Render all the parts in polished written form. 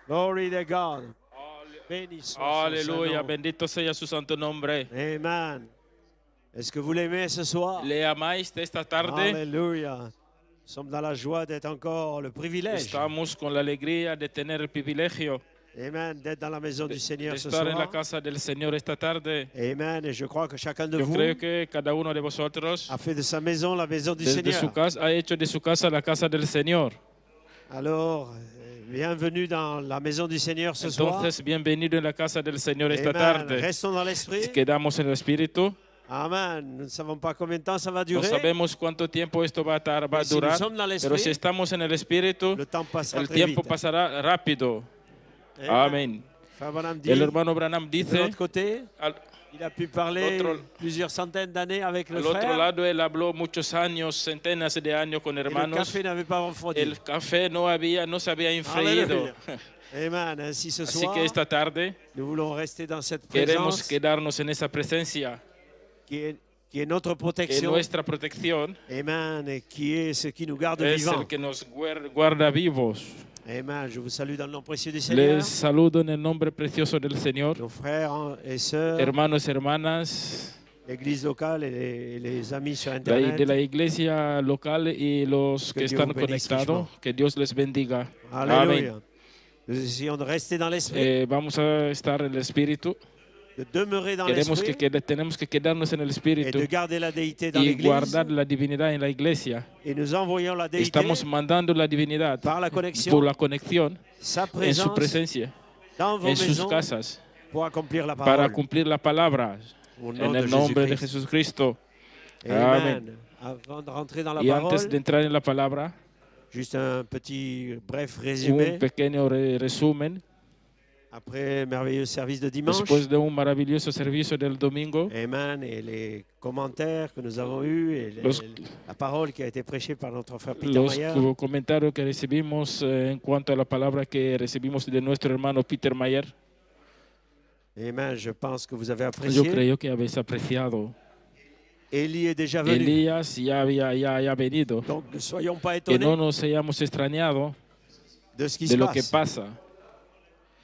Glory to God. Béni soit son Aleluya, Saint-Nom. bendito sea su santo nombre. Amen. Est-ce que vous l'aimez ce soir? ¿Le amáis de esta tarde? Alléluia. Nous sommes dans la joie d'être encore le privilège. Estamos con la alegría de tener el privilegio Amen. D'être dans la maison du de Seigneur ce estar en la soir. casa del Señor esta tarde. Amen. Et je crois que chacun de Yo vous creo que cada uno de vosotros a fait de sa maison la maison du desde Seigneur. su casa ha hecho de su casa la casa del Señor. Alors, bienvenue dans la maison du Seigneur ce soir. Entonces, bienvenido en la casa del Señor esta Amen. tarde. Restons dans l'esprit. Quedamos en el Espíritu. Amen. Nous ne savons pas combien de temps ça va No durer. sabemos cuánto tiempo esto va a Mais si nous durar, sommes dans pero si l'esprit, estamos en el Espíritu, le temps passera el très tiempo vite. pasará rápido. Amen. Amén. Frère Branham dit, El hermano Branham de dice, l'autre côté, il a pu parler L'autre- plusieurs centaines d'années avec le al otro frère. lado él habló muchos años, centenas de años con Et le hermanos. café n'avait pas refroidi. El café no se había infreído. Amen. Ainsi ce Así soir, que esta tarde nous voulons rester dans cette queremos présence quedarnos en esa presencia, qui est notre que protection. nuestra protección Amen. Et qui est ce qui nous garde es vivants. el que nos guarda vivos. Amen. Je vous salue dans le nom précieux du Seigneur. Les saludo en el nombre precioso del Señor. Nos frères et sœurs, Hermanos, hermanas, l'église locale et les amis sur de Internet. la iglesia local y los que Que Dios están bendice conectados, que Dios les bendiga. Alléluia. Nous essayons de rester dans l'esprit, Vamos a estar en el Espíritu. de demeurer dans Tenemos l'esprit que quedarnos en el et Espíritu de garder la déité dans y l'église. guardar la divinidad en la iglesia. Et nous envoyons la déité Estamos mandando la divinidad par la connexion, por la conexión sa en su présence presencia, dans vos en sus maisons casas, pour accomplir la para parole. cumplir la palabra Au nom en de el nombre de Jésus-Christ. Jesucristo. Amen. Avant de rentrer dans la Y antes de parole, entrar en la palabra, juste un petit bref un résumé pequeño resumen. après merveilleux service de dimanche. Después de un maravilloso servicio del domingo, Amen. Et les commentaires que nous avons eus et la parole qui a été prêchée par notre frère Peter los Mayer. comentarios que recibimos en cuanto a la palabra que recibimos de nuestro hermano Peter Mayer, Amen. Je pense que vous avez yo apprécié. creo que habéis apreciado. Élie est déjà venu. Elías ya había venido, Donc ne soyons pas que no étonnés nos hayamos extrañado de ce qui de se lo que passe. pasa.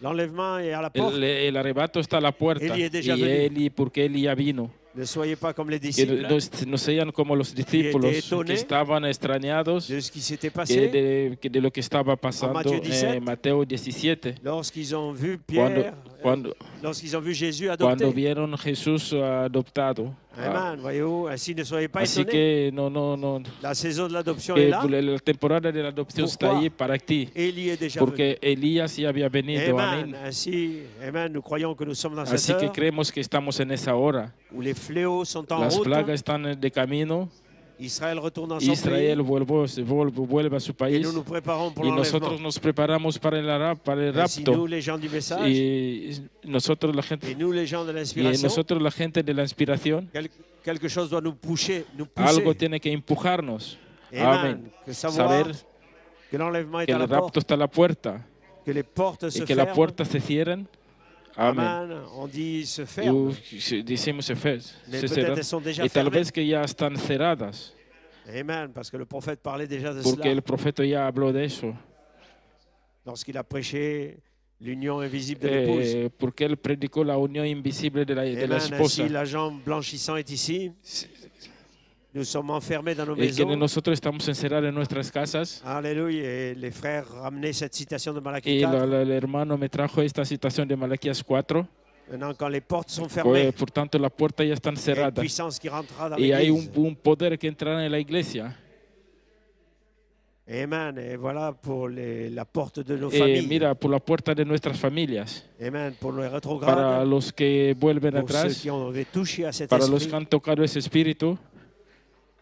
L'enlèvement est à la porte. El arrebato está a la puerta Eli es déjà y venu. porque Eli ya vino. Ne soyez pas comme les Que disciples no sean como los discípulos étonnés que estaban extrañados de ce qui s'était passé que de lo que estaba pasando Matthieu 17, en Mateo 17, lorsqu'ils ont vu Pierre, lorsqu'ils ont vu Jésus cuando adopté. vieron Jesús adoptado. Amen. Voyez-vous, ainsi ne soyez pas Así étonnés. que no, La saison de l'adoption est que là. la temporada de la adopción está Pourquoi? ahí para ti, Élie est déjà venu. porque Elías ya había venido. Amen. Amén. Ainsi, amen, nous croyons que nous sommes dans cette Así que heure creemos que estamos en esa hora. où les fléaux sont en Las route. plagas están de camino. Israël retourne dans son Israel pays. vuelve a su Et país. nous nous préparons pour Y l'enlèvement. nosotros nos preparamos para el Ainsi, nous, rapto. les gens du message, Y nosotros la et gente, nous, les gens de y l'inspiration, nosotros la gente de la inspiración, quelque chose doit nous pousser. algo tiene que empujarnos. Amen. Amén. Que savoir Saber que l'enlèvement est que à la el rapto porte, está a la puerta que les portes y se que las ferment. puertas se cierren. Amén. Amen. On dit se ferment. Decimos se Mais se peut-être cerran. elles sont déjà Y tal fermées. vez que ya están cerradas, Amen. Parce que le prophète parlait déjà de porque cela el profeta ya habló de eso. lorsqu'il a prêché l'union invisible de l'épouse. Porque él predicó la unión invisible de la Amen. esposa. Ainsi, l'agent blanchissant est ici. Nous sommes enfermés dans nos Que maisons. nosotros estamos encerrados en nuestras casas. Alléluia. Et les frères ramenaient cette citation de Malachie Y 4. el hermano me trajo esta citación de Malaquías 4. Maintenant, quand les portes sont fermées, Por tanto, las puertas ya están il y a une cerradas. puissance qui rentrera dans Y hay l'église. un poder que entrará en la iglesia. Amen. Et voilà pour la porte de nos Eh, familles. mira, por la puerta de nuestras familias. Amen. Pour les Para rétrogrades, los que vuelven pour ceux atrás, qui ont touché à cet para los esprit, que han tocado ese espíritu,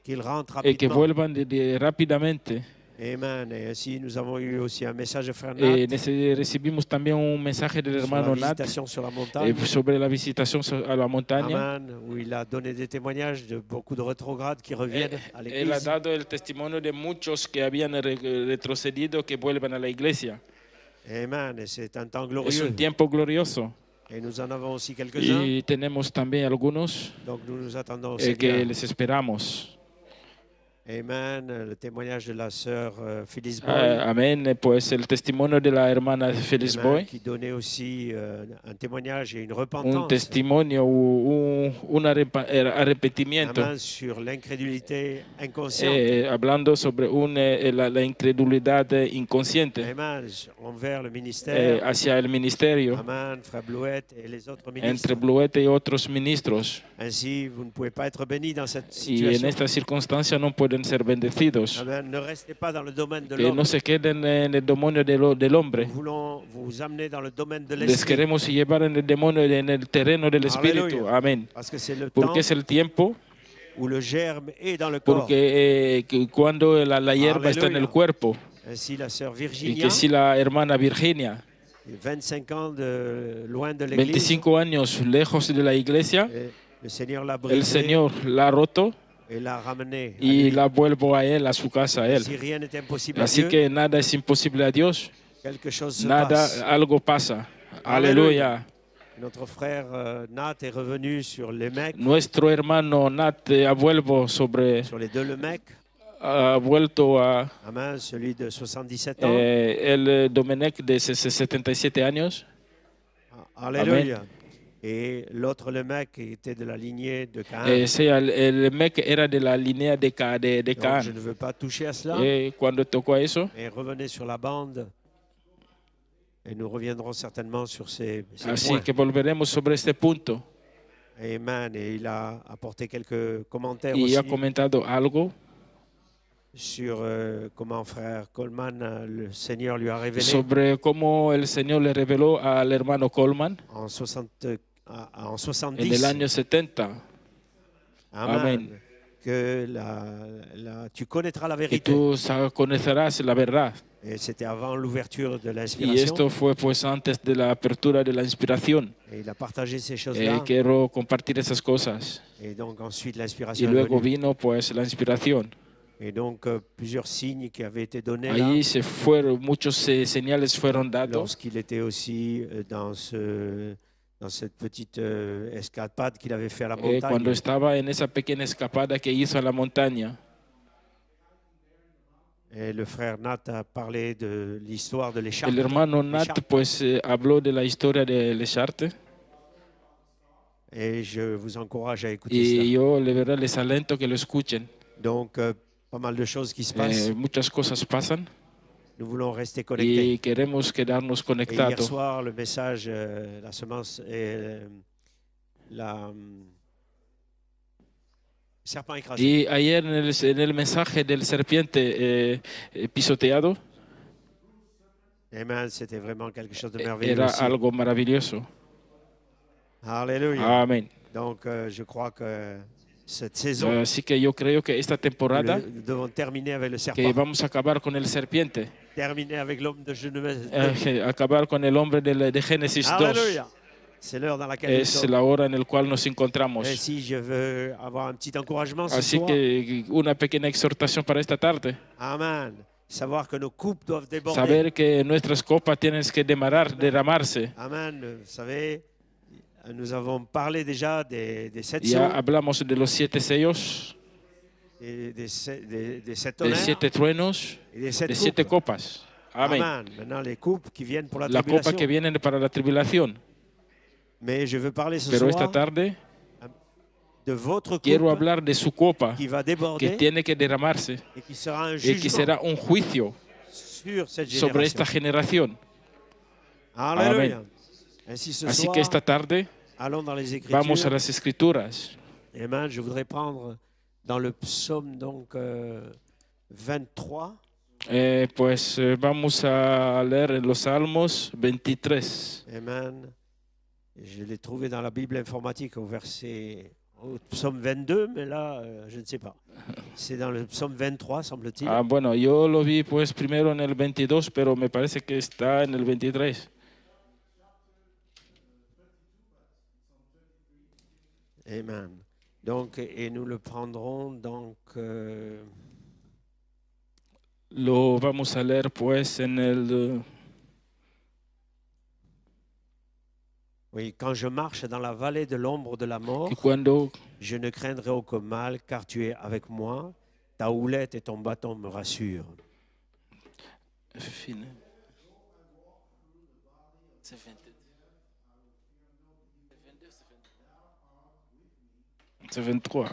qu'ils rentrent que rapidement. vuelvan rápidamente. Amen. Et ainsi, nous avons eu aussi un message de frère Nat Recibimos también un mensaje del sur la hermano Nat visitation sur la montagne. sobre la visitación a la montaña. Amen. Où il a donné des témoignages de beaucoup de rétrogrades qui reviennent à Él ha l'église. dado el testimonio de muchos que habían retrocedido que vuelven a la iglesia. Amen. Et c'est un temps Es glorieux. un tiempo glorioso. Et nous en avons aussi quelques-uns. Y tenemos también algunos Donc nous nous attendons au que Seigneur. les esperamos. Amen. Le témoignage de la sœur Phyllis Boy. Amén. Pues el testimonio de la hermana Phyllis Amen, Boy, qui donnait aussi un témoignage et une un repentance. testimonio, un arrepentimiento, Amen, sur l'incrédulité inconsciente. hablando sobre la incredulidad inconsciente Amen, envers le ministère. hacia el ministerio, Amen, frère Blouette et les autres ministres. entre Bluete y otros ministros. Ainsi, vous ne pouvez pas être béni dans cette Y en situation. esta circunstancia no pueden ser bendecidos. Amen, ne restez pas dans le domaine de Que l'homme. no se queden en el demonio del hombre. Nous voulons vous amener dans le domaine de Les l'esprit. queremos llevar en el demonio, en el terreno del espíritu. Alléluia. Amén. Parce que c'est le Porque temps es el tiempo, où le germe est dans le corps. porque cuando la hierba está en el Alléluia. cuerpo. Ainsi, la sœur Y Virginia, que si la hermana Virginia, 25 ans de loin de l'église, 25 años lejos de la iglesia, le Seigneur l'a el brisé Señor la ha roto et l'a ramené. à y lui. la vuelvo a él, a su casa, a él. Si rien n'est impossible à Así Dieu, que nada es imposible a Dios, quelque chose se nada, passe. algo pasa. Aleluya. Aleluya. Notre frère Nat est revenu sur les mecs, Nuestro hermano Nat ha sur les deux le mec. ha vuelto a Amen, celui de 77 ans. el Domenech de 77 años. Alléluia. Et l'autre le mec qui était de la lignée de Caïn. El Mec era de la línea de Donc, Caán. je ne veux pas toucher à cela. Cuando tocó eso, Et revenez sur la bande. Et nous reviendrons certainement sur ces así points. que volveremos sobre este punto. Amen. Et il a apporté quelques commentaires Y aussi ha comentado algo sur comment frère Coleman, le Seigneur lui a révélé sobre cómo el Señor le reveló al hermano Coleman en 70 en el año 70. Amen. Amén. Que tu connaîtras la Que vérité. tú conocerás la verdad. Et c'était avant l'ouverture de Y l'inspiration. esto fue pues antes de la apertura de la inspiración. Et il a partagé ces choses-là. Quiero compartir esas cosas. Et donc ensuite Y l'inspiration est luego venue. vino pues la inspiración. Et donc plusieurs signes qui avaient été donnés là, Allí muchos señales fueron dados lorsqu'il était aussi dans cette petite escapade qu'il avait fait à la montagne. cuando estaba en esa pequeña escapada que hizo a la montaña. Et le frère Nat a parlé de l'histoire de l'écharpe. El hermano Nat pues habló de la historia de Lecharte. Et je vous encourage à écouter Y cela. yo de verdad les alento que lo escuchen. Donc pas mal de choses qui se passent. Muchas cosas pasan Nous voulons rester connectés. y queremos quedarnos Et hier conectados. soir, le message, la semence et la serpent écrasé. Y ayer en el mensaje del serpiente pisoteado Amen, c'était vraiment quelque chose de merveilleux era aussi. algo maravilloso. Alléluia. Amén. Donc, je crois que cette saison, Así que yo creo que esta temporada nous devons terminer avec le que serpent. vamos a acabar con el serpiente, Terminer avec l'homme de Genèse. acabar con el hombre de Génesis 2. Alléluia. C'est l'heure dans laquelle nous Es sommes. la hora en la cual nos encontramos. Ainsi, je veux avoir un petit encouragement ce Así soir. que una pequeña exhortación para esta tarde. Amen. Savoir que nos coupes doivent déborder. Saber que nuestras copas tienen que derramarse. Amen. Vous savez, nous avons parlé déjà des 7 Ya sceaux, hablamos de los 7 sellos, des 7 de tonnerres 7 truenos, et des 7 de 7 coupes. copas. Amén. Amen. Maintenant, les coupes qui viennent pour la La copa tribulation. que viene para la tribulación. Mais je veux parler ce Pero esta soir tarde de votre quiero coupe hablar de su copa qui va que déborder tiene que derramarse et qui sera un y que jugement será un juicio sur cette sobre génération. esta generación. Alléluia. Ainsi ce Así soir, que esta tarde allons dans les Écritures. vamos a las Escrituras. Amen. Je voudrais prendre dans le psaume donc 23. Vamos a leer en los Salmos 23. Amen. Je l'ai trouvé dans la Bible informatique au psaume 22, mais là, je ne sais pas. C'est dans le psaume 23, semble-t-il. Bueno, yo lo vi pues primero en el 22, pero me parece que está en el 23. Amen. Donc, et nous le prendrons donc. Lo vamos a leer pues en el... Oui, quand je marche dans la vallée de l'ombre de la mort, que cuando je ne craindrai aucun mal, car tu es avec moi. Ta houlette et ton bâton me rassurent. Fini. C'est 22. C'est 23.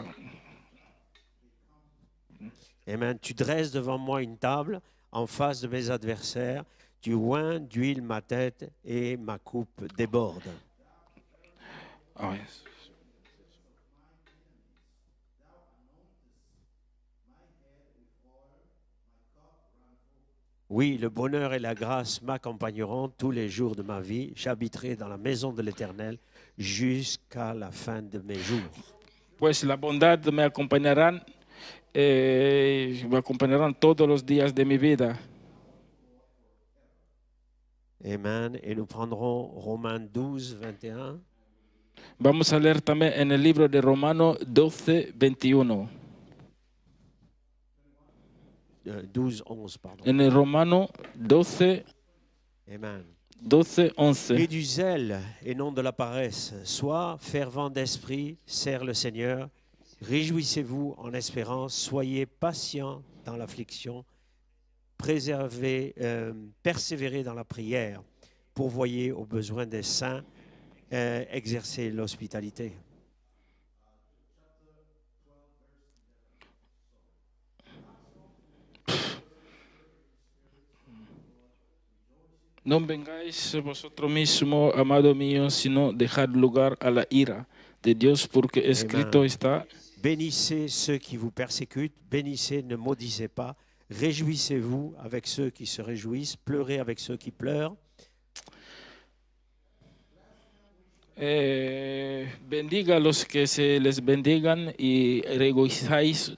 Amen. Tu dresses devant moi une table en face de mes adversaires. Tu oins d'huile ma tête et ma coupe déborde. Ah oui. Oui, le bonheur et la grâce m'accompagneront tous les jours de ma vie. J'habiterai dans la maison de l'Éternel jusqu'à la fin de mes jours. Pues la bondad me acompañarán todos los días de mi vida. Amen. Et nous prendrons Romains 12, 21. Vamos a leer también en el libro de Romanos 12, 21. 12, 11, pardon. En el Romano 12, Amen. 12, 11. Et du zèle et non de la paresse. Sois fervent d'esprit, serre le Seigneur. Réjouissez-vous en espérance. Soyez patients dans l'affliction. Persévérez dans la prière. Pourvoyez aux besoins des saints. Exercez l'hospitalité. No vengáis vosotros mismos, amado mío, sino dejad lugar a la ira de Dios, porque escrito Amen. está. Bénissez ceux qui vous persécutent, bénissez, ne maudissez pas. Réjouissez-vous avec ceux qui se réjouissent, pleurez avec ceux qui pleurent. Bendiga a los que se les bendigan y regocijáis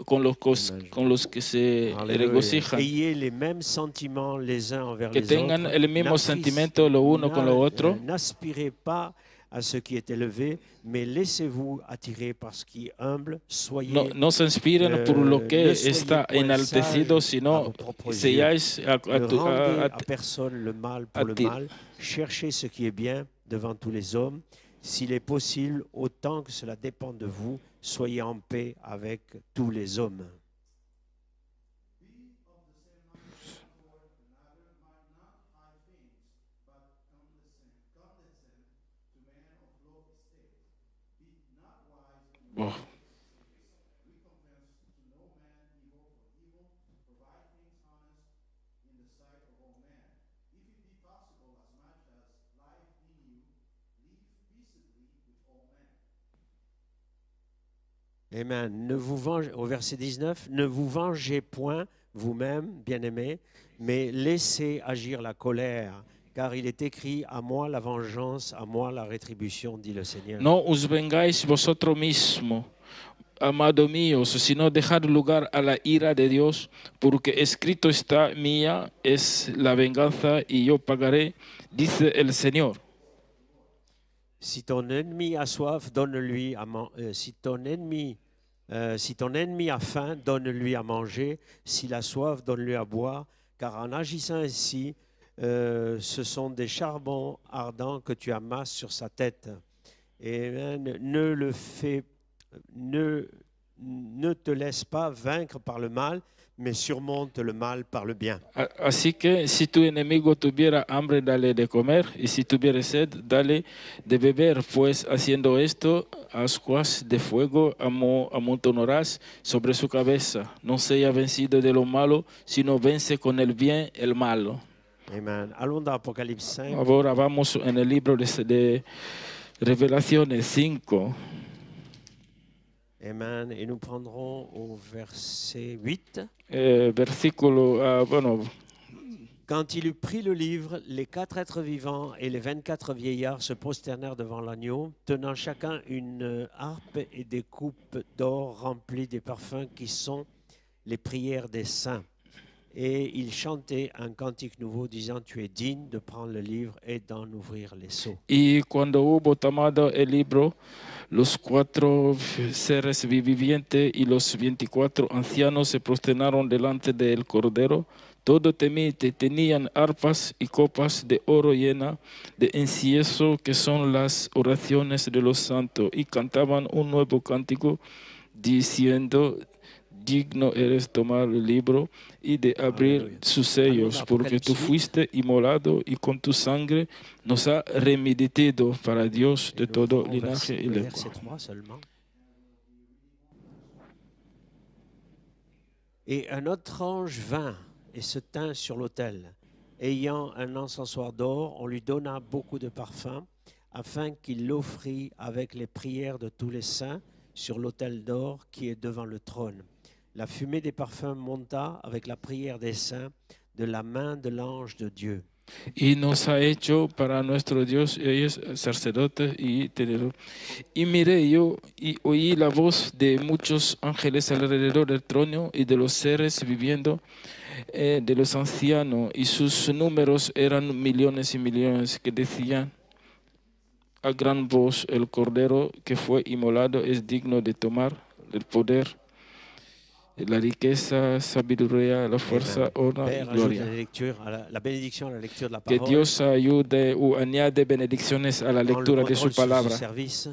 con los que se Alléluia. regocijan. Ayez les mêmes sentiments les uns envers Que les tengan autres. el mismo sentimiento lo uno con lo otro. N'aspirez pas à ce qui est élevé, mais laissez-vous attirer par ce qui est humble. Soyez, No se inspiren por lo que ne soyez está point enaltecido, sages à sino vos propres yeux. seáis Ne rendez à personne le mal pour le attir- mal. Cherchez ce qui est bien devant tous les hommes. S'il est possible, autant que cela dépend de vous, soyez en paix avec tous les hommes. Oh. Amen. Ne vous vengez, au verset 19, ne vous vengez point vous-même, bien-aimés, mais laissez agir la colère, car il est écrit, à moi la vengeance, à moi la rétribution, dit le Seigneur. No os vengáis vosotros mismos, amado míos, sino dejad lugar a la ira de Dios, porque escrito está, mía es la venganza y yo pagaré, dice el Señor. Si ton ennemi a soif, donne-lui à manger. Si ton ennemi a faim, donne-lui à manger. S'il a soif, donne-lui à boire. Car en agissant ainsi, ce sont des charbons ardents que tu amasses sur sa tête. Et ne te laisse pas vaincre par le mal, mais surmonte le mal par le bien. Así que si tu enemigo tuviera hambre, dale de comer, y si tuviera sed, dale de beber, pues haciendo esto, ascuas de fuego amontonarás sobre su cabeza. No sea vencido de lo malo, sino vence con el bien el malo. Amen. Allons dans Apocalypse 5. Ahora vamos en el libro de Revelaciones 5. Amen. Et nous prendrons au verset 8. Versículo, bueno. Quand il eut pris le livre, les 4 êtres vivants et les 24 vieillards se prosternèrent devant l'agneau, tenant chacun une harpe et des coupes d'or remplies des parfums qui sont les prières des saints. Et ils chantaient un cantique nouveau disant, tu es digne de prendre le livre et d'en ouvrir les sceaux. Y cuando hubo tomado el libro, los 4 seres vivientes y los 24 ancianos se prosternaron delante del Cordero. Todos tenían arpas y copas de oro llena de incienso, que son las oraciones de los santos, y cantaban un nuevo cántico diciendo: digno eres tomar el libro y de abrir Aleluya. sus sellos, Alguna porque tú Apocalipsis fuiste inmolado y con tu sangre nos ha remitido para Dios de Et nous todo prendrons linaje y le lengua. verset 3 seulement. Et un autre ange vint et se tint sur l'autel. Ayant un encensoir d'or, on lui donna beaucoup de parfums, afin qu'il l'offrit avec les prières de tous les saints sur l'autel d'or qui est devant le trône. La fumée des parfums monta avec la prière des saints de la main de l'ange de Dieu. Y nos ha hecho para nuestro Dios ellos sacerdotes y tenedor. Y miré yo y oí la voz de muchos ángeles alrededor del trono y de los seres viviendo, de los ancianos, y sus números eran millones y millones, que decían a gran voz: el Cordero que fue inmolado es digno de tomar el poder, la riqueza, sabiduría, la fuerza, Amen. honra y Père, ajoute gloria. la lecture, la bénédiction à la lecture de la Que parole. Dios ayude o añade bendiciones a la Prends le lectura de su contrôle sur ce palabra. service.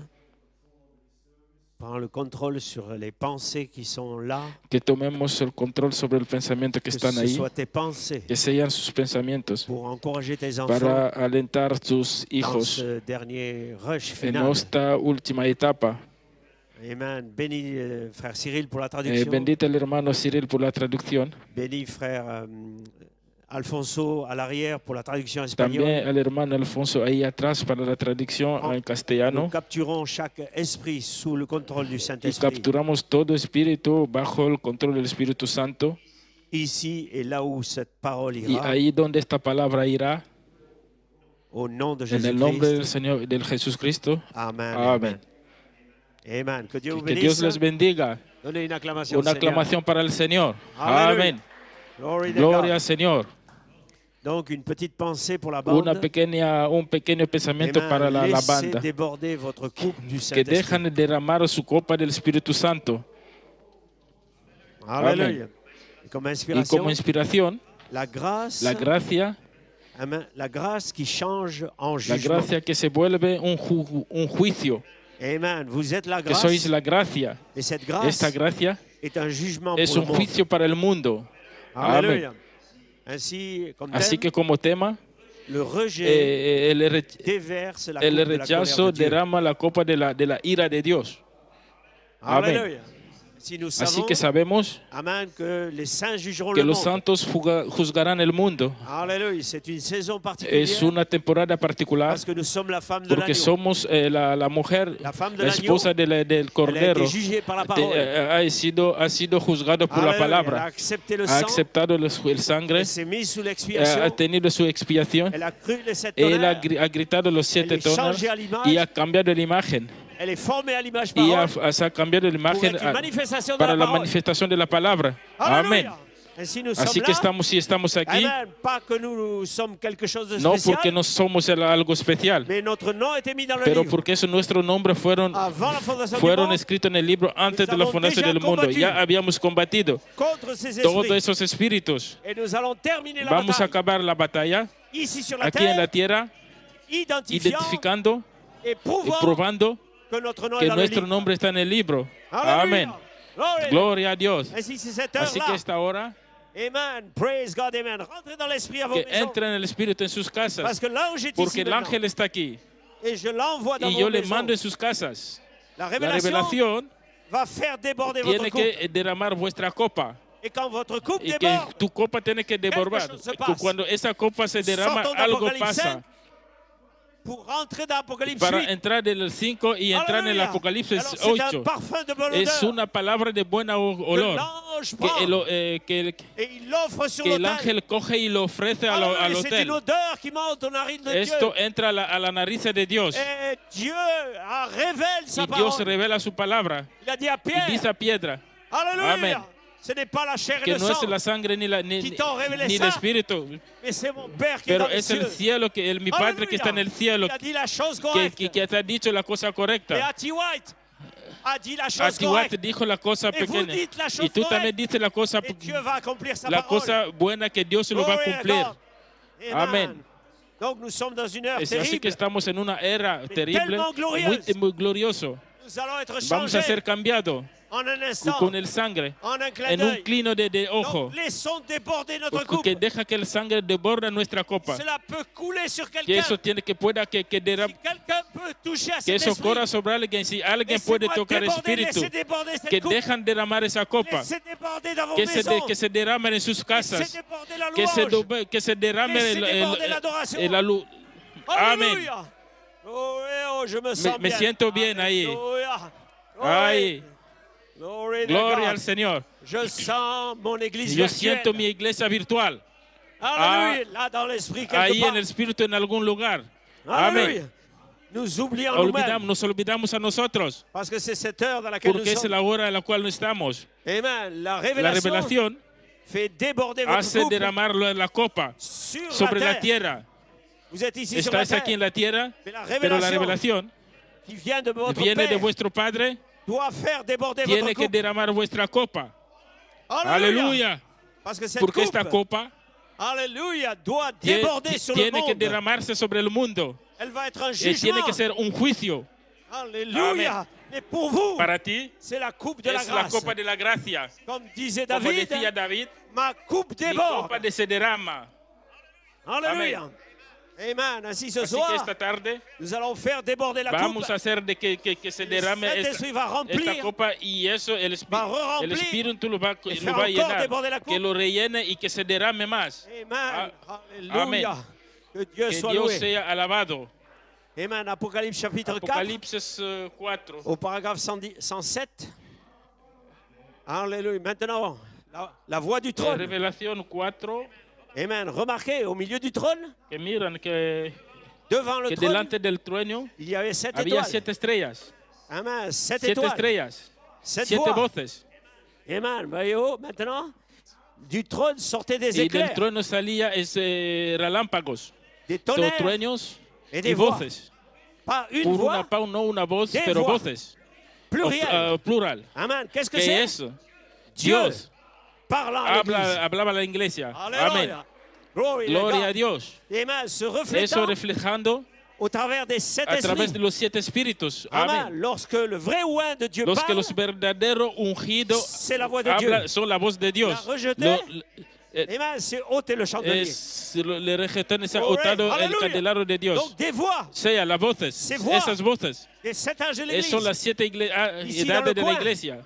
Prends le contrôle sur les pensées qui sont là. Que tomemos el control sobre el pensamiento que Que están ce ahí, soit tes pensées que sean sus pensamientos pour encourager tes enfants para alentar tus dans hijos ce dernier rush en final. esta última etapa. Amen. Bénis frère Cyril pour la traduction. Bendita el hermano Cyril por la traducción. Bénis frère Alfonso à l'arrière pour la traduction espagnole. También al hermano Alfonso ahí atrás para la traducción en Nous castellano. capturons chaque esprit sous le contrôle du Y Saint-Esprit. capturamos todo espíritu bajo el control del Espíritu Santo. Ici et là où cette parole Y ira, ahí donde esta palabra irá, au nom de en el nombre del Jésus-Christ. Señor, del Jesús Cristo. Amen. Amén. Amen. Que Dieu vous Que Dios bénisse. les bendiga. Donnez une acclamation. Una au Seigneur. aclamación para el Señor. Aleluya. Amén. Glory to Gloria al God. Señor. Donc une petite pensée pour la Un bande. pequeño pensamiento Amen. para la Laissez banda. déborder votre coupe du Que Saint-Esprit. dejan derramar su copa del Espíritu Santo. Alléluia. Et comme Y inspiration, como inspiración, la grâce, la la grâce qui change en la jugement. gracia que se vuelve un juicio. Amen. Vous êtes la Que grâce. sois la gracia. Et cette grâce Esta gracia est un jugement es pour un le monde. juicio para el mundo. Alléluia. Ainsi, comme Así thème, que como tema, le rejet el déverse la coupe de la rechazo colère de Dieu. derrama la copa de la ira de Dios. Amén. Alléluia. Si nous Así savons, que sabemos amen, que les saints jugeront que le los monde. santos juzgarán el mundo. Alléluia. C'est une saison Es particulière una temporada particular parce que nous sommes la femme de porque l'agneau. somos la mujer, La femme de la l'agneau, esposa del elle a été Cordero. jugée par la parole. Ha sido juzgado por la Alléluia. Elle a palabra. accepté le Ha sang. aceptado el sangre, Elle s'est mise sous l'expiation. ha tenido su expiación. Elle a cru les 7 Él tonnerres. ha gritado los Elle 7 est tonos changée à l'image. y ha cambiado la imagen. Elle est formée à l'image Y parole. se ha cambiado la Pour imagen être une manifestation de para la la parole. manifestación de la palabra. Amén. Alléluia. Ainsi nous Así sommes que là. si estamos aquí, Amen. Pas que nous sommes quelque chose de no spécial, porque no somos algo especial, mais notre nom a été mis dans le pero livre. porque nuestro nombre fueron Avant la fondation du fueron monde, escritos en el libro antes Nous de la avons fundación déjà del mundo. combattu Ya habíamos combatido contre ces todos esprits. esos espíritus. Et nous allons terminer la Vamos a bataille acabar la batalla ici sur la aquí en la terre, tierra, identifiant identificando et y prouvant probando que notre nom est que dans le nuestro livre. nombre está en el libro. Alléluia. Amén. Glory. Gloria a Dios. Ainsi, c'est cette Así que heure-là. esta hora, Amen. Praise God. Amen. Rentrez dans l'esprit à vos que maisons. entren en el espíritu en sus Parce casas, que l'ange est porque ici el maintenant. ángel está aquí Et je l'envoie dans y vos yo le maisons. mando en sus casas. La La révélation revelación va faire déborder votre tiene coupe. que derramar vuestra copa. Et quand votre coupe Y que déborde, tu copa tiene que desbordar. chose se passe. Cuando esa copa se derrama, Sortons algo d'Apocalypse pasa. 5 pour rentrer dans Apocalypse Para 8. entrar en el 5 y entrar en el Alléluia. Apocalipsis Alors, c'est un 8. parfum de bonne Es odeur una palabra de buen que olor l'ange que prend que et il l'offre sur el l'autel. ángel coge y lo ofrece al Alléluia, c'est une hotel. odeur qui monte aux narines de Esto Dieu. entra a la nariz de Dios Et Dieu révèle sa y Dios parole. revela su palabra Il a dit à y Pierre, dice a piedra Alléluia, Amen. ce n'est pas la chair et que le no es sang, la sangre ni qui t'ont révélé ni el ça. espíritu, mais c'est mon Père qui est pero dans les es el cieux. cielo mi Padre que está en el cielo Il a dit la chose que correcte. te ha dicho la cosa Et correcta. Ati White a dit la A chose ti White correcte. dijo la cosa Et vous pequeña dites la chose y tú también correcte. dices la cosa Et Dieu va accomplir sa la parole. cosa buena que Dios lo va a Glory to cumplir. God. Amén. Donc nous sommes dans une heure Así que terrible. estamos en una era terrible, tellement glorieuse. muy glorioso. Nous allons être Vamos a changés. ser cambiados. En un instant, con el sangre, en un clin en un d'œil. clino de ojo, Donc, laissons déborder notre coupe. que deja que el sangre desborda nuestra copa. Cela peut couler sur Que quelqu'un. eso tiene que pueda que Si derrame, quelqu'un peut toucher à que cet eso esprit, corra sobre alguien. Si alguien puede laissez-moi tocar el déborder, espíritu, laissez déborder cette que coupe. dejan derramar esa copa, Laissez déborder dans vos que maisons. que se derramen en sus Laissez casas, déborder la que se derrame Laissez déborder l'adoration. la luz. Amén. Alléluia. Oh, je me sens Me bien. siento bien ahí. Alléluia. Ay, Glory to gloria God. al Señor. Je sens mon église Yo virtuelle. siento mi iglesia virtual. Alléluia. Là dans l'esprit quelque Ahí part. en el espíritu en algún lugar. Amén. Alléluia. Nous oublions nous-mêmes. Nos olvidamos a nosotros. Parce que c'est cette heure dans laquelle nous Porque es sommes. la hora en la cual no estamos. Amen. La La révélation revelación fait déborder votre hace coupe derramarlo en la copa sur sobre la la terre. tierra. Vous êtes ici sur la Estás aquí en terre. la tierra, Mais la pero la révélation revelación qui vient de votre viene de Père vuestro Padre, doit faire déborder tiene votre que coupe. derramar vuestra copa. Alléluia. Aleluya. Parce que cette Porque coupe, esta copa alléluia, doit déborder sur le tiene que monde. derramarse sobre el mundo. Elle va être un Tiene jugement. que ser un juicio. Alléluia. Mais pour vous, Para ti c'est la coupe de la es la grâce. copa de la gracia. Comme disait Como David, decía David, ma coupe mi déborde. copa se derrama. Alléluia. Amen. Ainsi ce Así que soir, esta tarde nous allons faire déborder la vamos coupe. a hacer de que se derrame Saint-Esprit va esta remplir, copa y eso el va re-remplir Espíritu lo va y a faire encore llenar, déborder la coupe. que lo rellene y que se derrame más. Amen. Amén. Alléluia. Que Dieu Que soit Dios loué. sea alabado. Amen. Apocalypse chapitre 4, Apocalipsis 4. au paragraphe 107. Alléluia. Maintenant, la voix du trône. Revelación 4. Amen. Remarquez, au milieu du trône, Que miran que devant le trône, delante del trueno il y avait 7 había étoiles. 7 estrellas. Amen. 7 7 étoiles. estrellas. 7 7 voix. voces. Amen. Voyez-vous, maintenant, du trône sortaient des Y del éclairs, trueno salía relámpagos, des tonnerres truenos et y des voix. voces. Pas une Por voix, no una voz, des pero voix. voces. plurielle. Plural. Amen. Qu'est-ce que ¿Qué c'est? es eso? Dieu Dios parlant à l'Église. hablaba a la iglesia. Amén. Alléluia. Gloria a Dios. Amen. Se Eso reflétant reflejando au travers des 7 a través esprits. de los 7 espíritus. Amen. Amén. Lorsque le vrai oint de Dieu Los que parle, los verdaderos ungidos c'est la voix de Dieu. son la voz de Dios. La rejeté. Amen. C'est ôter le chandelier. Le regetones ha Glory. otado el Aleluya. candelabro de Dios. Donc des voix, Sea las voces, Ces voix. esas voces, des 7 anges de l'Église. son las 7 Ici, dans edades le de la coin. iglesia.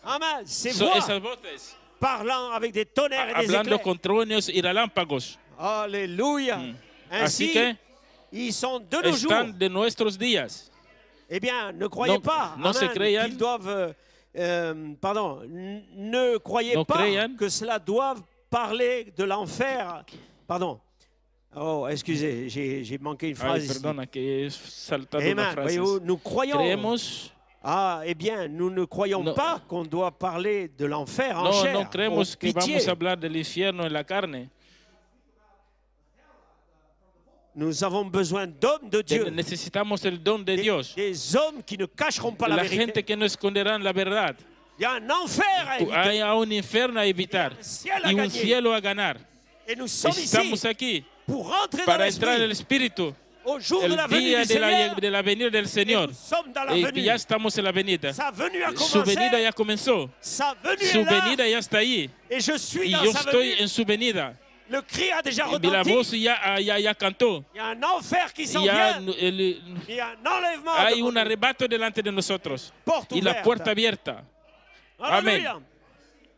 Amen. Ces Son voix esas voces, parlant avec des tonnerres et des hablando éclairs. con truenos y relámpagos. Alléluia. Así Ainsi, que ils sont de nos jours. están de nuestros días. Eh bien, ne croyez No- pas no se amen, crean. qu'ils doivent... ne croyez No pas crean. que cela doive parler de l'enfer. Pardon. Oh, excusez, j'ai manqué une Ay, phrase. ici. perdona que he saltado una Amen. frase. Voyez-vous, nous croyons. Creemos, Ah, eh bien, nous ne croyons No. pas qu'on doit parler de l'enfer en no, chair. no creemos Oh, que pitié. vamos a hablar del infierno en la carne. Nous avons besoin d'hommes de Dieu. Necesitamos el don de Dios. Des hommes qui ne cacheront pas la La vérité. gente que no esconderán la verdad. Il y a un enfer à éviter. Hay un infierno a evitar cielo a y un gagner. cielo a ganar. Et nous sommes Estamos ici aquí pour rentrer dans para entrar en el l'esprit Espíritu au jour de el la venue día du de Seigneur. la venida del Et Señor. nous sommes dans la Y venue. ya estamos en la venida. Sa venue a Su venida commencé. ya comenzó. Sa venue Su est là. venida ya está ahí. Et je suis Y dans yo sa estoy venue. en su venida. Le cri a déjà Y la retenti. voz ya cantó. Il y a un enfer qui s'en Ya vient. el- Il y a un enlèvement. hay de un arrebato delante de nosotros. porte Y la ouverte. puerta abierta. Alléluia.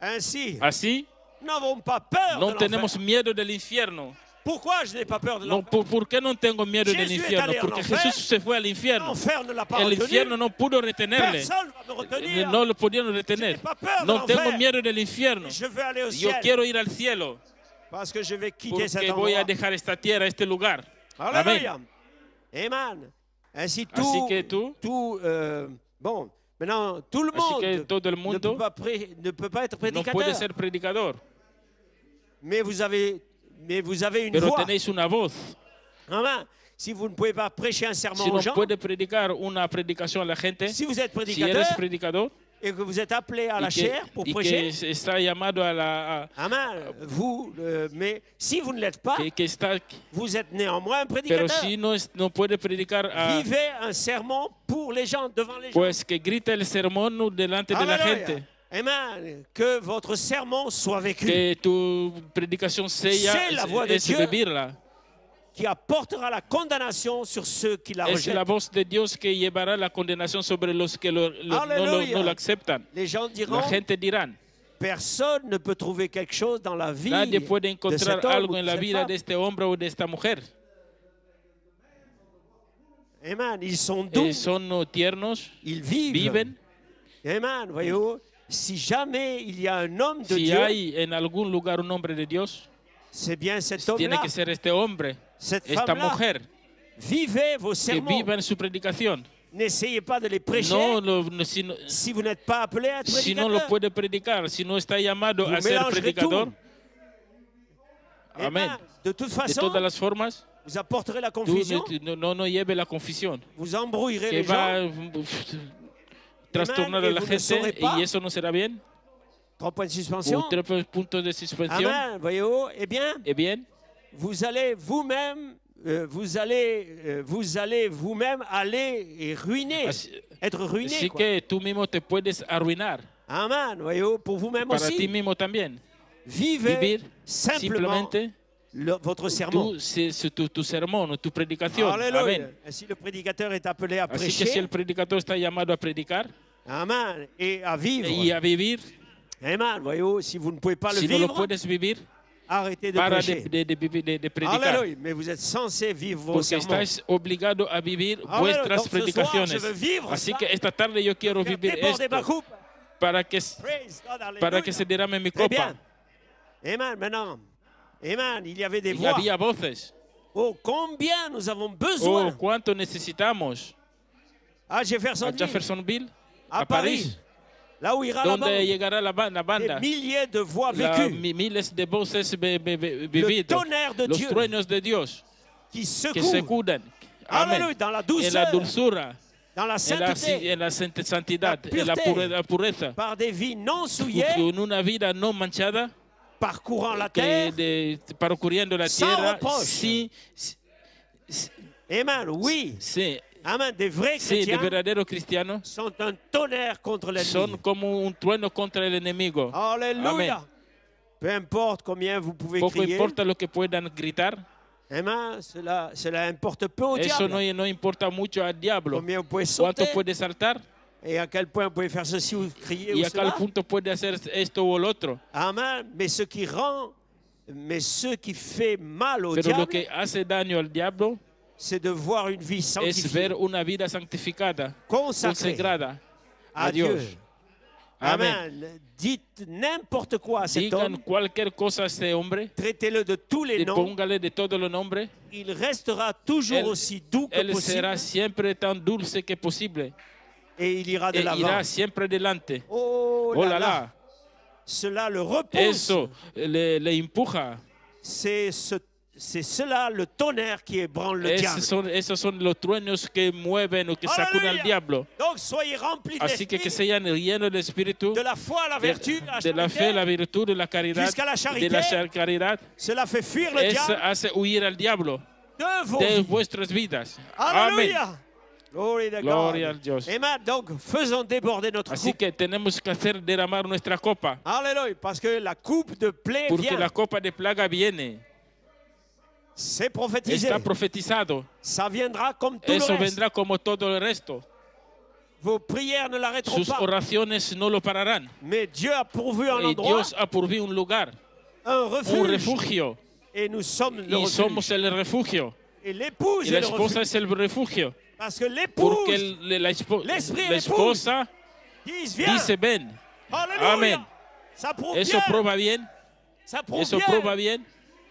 Ainsi, Así nous n'avons pas peur no de tenemos l'enfer. miedo del infierno. Pourquoi je n'ai pas peur de No, l'enfer? ¿por qué no tengo miedo del Jesús es infierno? allé al Porque enfer. Jesús se fue al infierno. L'enfer ne l'a pas El retenu. infierno no pudo retenerle. Personne ne va me retenir. No lo pudieron retener. Je n'ai pas peur de No l'enfer. tengo miedo del infierno. Je veux aller au Yo ciel. quiero ir al cielo Parce que je vais quitter cet porque voy a endroit. dejar esta tierra, este lugar. Amén. Alléluia. Amen. Ainsi Así que tú, bon, maintenant tout le así que monde todo el ne mundo peut pas être no prédicateur. puede ser predicador, Mais vous avez une pero voix. tenéis una voz. Amen. Si vous ne pouvez pas prêcher un sermon Si aux no gens, puede predicar una predicación a la gente, si vous êtes si prédicateur, eres predicador, et que vous êtes appelé à la y chair pour que prêcher. está llamado Amen. Mais si vous ne l'êtes pas, que está, vous êtes néanmoins un pero prédicateur. si no puede predicar, Vivez un sermon pour les gens, devant les gens. pues que grita el sermón delante de la Alléluia. gente. Amen. Que votre sermon soit vécu, Que tu predicación sea C'est la voix de es Dieu. vivirla. qui apportera la condamnation sur ceux qui la Es rejettent. la voz de Dios que llevará la condenación sobre los que no lo aceptan. Les gens diront, La gente dirán, personne ne peut trouver quelque chose dans la vie nadie puede de encontrar cet homme algo ou en de la cette vida femme. de este hombre o de esta mujer. Amen. Ils sont doux, Son tiernos, ils vivent. viven. Amen. Voyez-vous, si jamais il y a un homme de Si Dieu, hay en algún lugar un hombre de Dios, c'est bien cet tiene homme-là, que ser este hombre, cette esta femme-là. mujer, Vivez vos que sermons. viva en su predicación. N'essayez pas de les prêcher si vous n'êtes pas appelé à être si no lo prédicateur. puede predicar, si no está llamado Vous a ser mélangerez predicador, tout. amén. Amen. De toute De façon, todas las formas, vous apporterez la tú confusion, no lleve la confusión, vous embrouillerez que les va gens. a trastornar a la Vous ne saurez gente pas. y eso no será bien. 3 points de suspension. O 3 puntos de suspensión. Amen. Voyez-vous, eh bien, Eh bien, vous allez vous-même, vous allez vous-même aller et ruiner, así, être ruiné. así Quoi. que tú mismo te puedes arruinar. Amen. Voyez-vous, pour vous-même Para ti aussi. mismo también. Vivez Vivir simplement simplemente votre sermon. tu sermón, tu predicación. Alléluia. Amén. Si le prédicateur est appelé à Así que si prêcher, el predicador está llamado a predicar amen, et à vivre, y a vivir, amen, voyez-vous, si vous ne pouvez pas le si no lo vivre, puedes vivir, arrêtez de para prêcher. de predicar. Alléluia, mais vous êtes censé vivre vos Porque sermons. estáis obligados a vivir Alléluia. vuestras Donc, ce soir, predicaciones. je veux vivre Así ça. que esta tarde yo quiero Faire vivir déborder ma esto coupe. para que, Praise God, para alléluia. que se derrame mi Très bien. copa. Amen, maintenant. Amen, il y avait des Y voix. había voces. Oh, combien nous avons Oh, besoin cuánto necesitamos à a Jeffersonville, Jeffersonville, à a Paris, París, là où ira la donde bande. llegará la Des banda. milliers de voix La, vécues miles de voces le vividas, tonnerre de los Dieu truenos de Dios qui que secouent. sacudan. Alléluia, Amén. dans la En la douceur, dulzura, dans la sainteté, en la santidad, La en la pureté. pureza, par des vies non souillées, con una vida no manchada, parcourant la que terre. parcuriendo la Sans tierra, reproche. sí, Amen, oui. sí, Amen, des vrais sí, de chrétiens verdaderos cristianos sont un tonnerre contre son l'ennemi. como un trueno contra el enemigo. Alléluia. Peu importe combien vous pouvez Poco crier. importa lo que puedan gritar, Amen, cela importe peu au eso diable. no importa mucho al diablo. Combien vous pouvez Cuánto sauter puede saltar et à quel point vous pouvez faire ceci ou crier y ou a quel cela. punto puede hacer esto o el otro. Amen. Mais ce qui fait mal au Pero lo diable, que hace daño al diablo c'est de voir une vie es sanctifiée, ver una vida santificada, consacrée consagrada à a Dieu. Dios. Amén. Amen. Dites n'importe quoi à cet Digan homme, cualquier cosa a este hombre, traitez-le de tous les y noms, póngale de todos los nombres. il restera toujours Él- aussi doux que Él será possible siempre tan dulce que posible et il ira de e l'avant. irá siempre adelante. Oh Oh là là là, là, cela le repousse. eso le empuja. C'est cela le tonnerre qui ébranle le diable. Esos son los truenos que mueven o que sacuden al Aleluya. diablo. Donc soyez remplis de Así que l'esprit, sean llenos del Espíritu, de la foi, la vertu, de la fe, la virtud, de la caridad, jusqu'à la charité. de la caridad. Cela fait fuir le Eso diable hace huir al diablo de vos de vies. vuestras vidas. Amén. Alléluia. Glory to Gloria God. a Dios. Amen. Donc faisons déborder notre Así coupe. que tenemos que hacer derramar nuestra copa, Alléluia. Parce que la coupe de plaie porque vient. la copa de plaga viene. C'est prophétisé. Está profetizado. Ça viendra comme tout Eso le reste. vendrá como todo el resto. Vos prières ne l'arrêteront Sus pas. oraciones no lo pararán. Mais Dieu a pourvu un Y endroit, Dios ha provisto un lugar, un un refuge. refugio. Et nous sommes le Y refuge. somos el refugio. Et l'épouse Y est la le esposa refuge. es el refugio. Parce que Porque l'épouse l'esprit et la l'épouse esposa disent viens. dice ven. Alléluia. Amen. Ça prouve Eso bien, prueba bien. ça prouve Eso bien prueba bien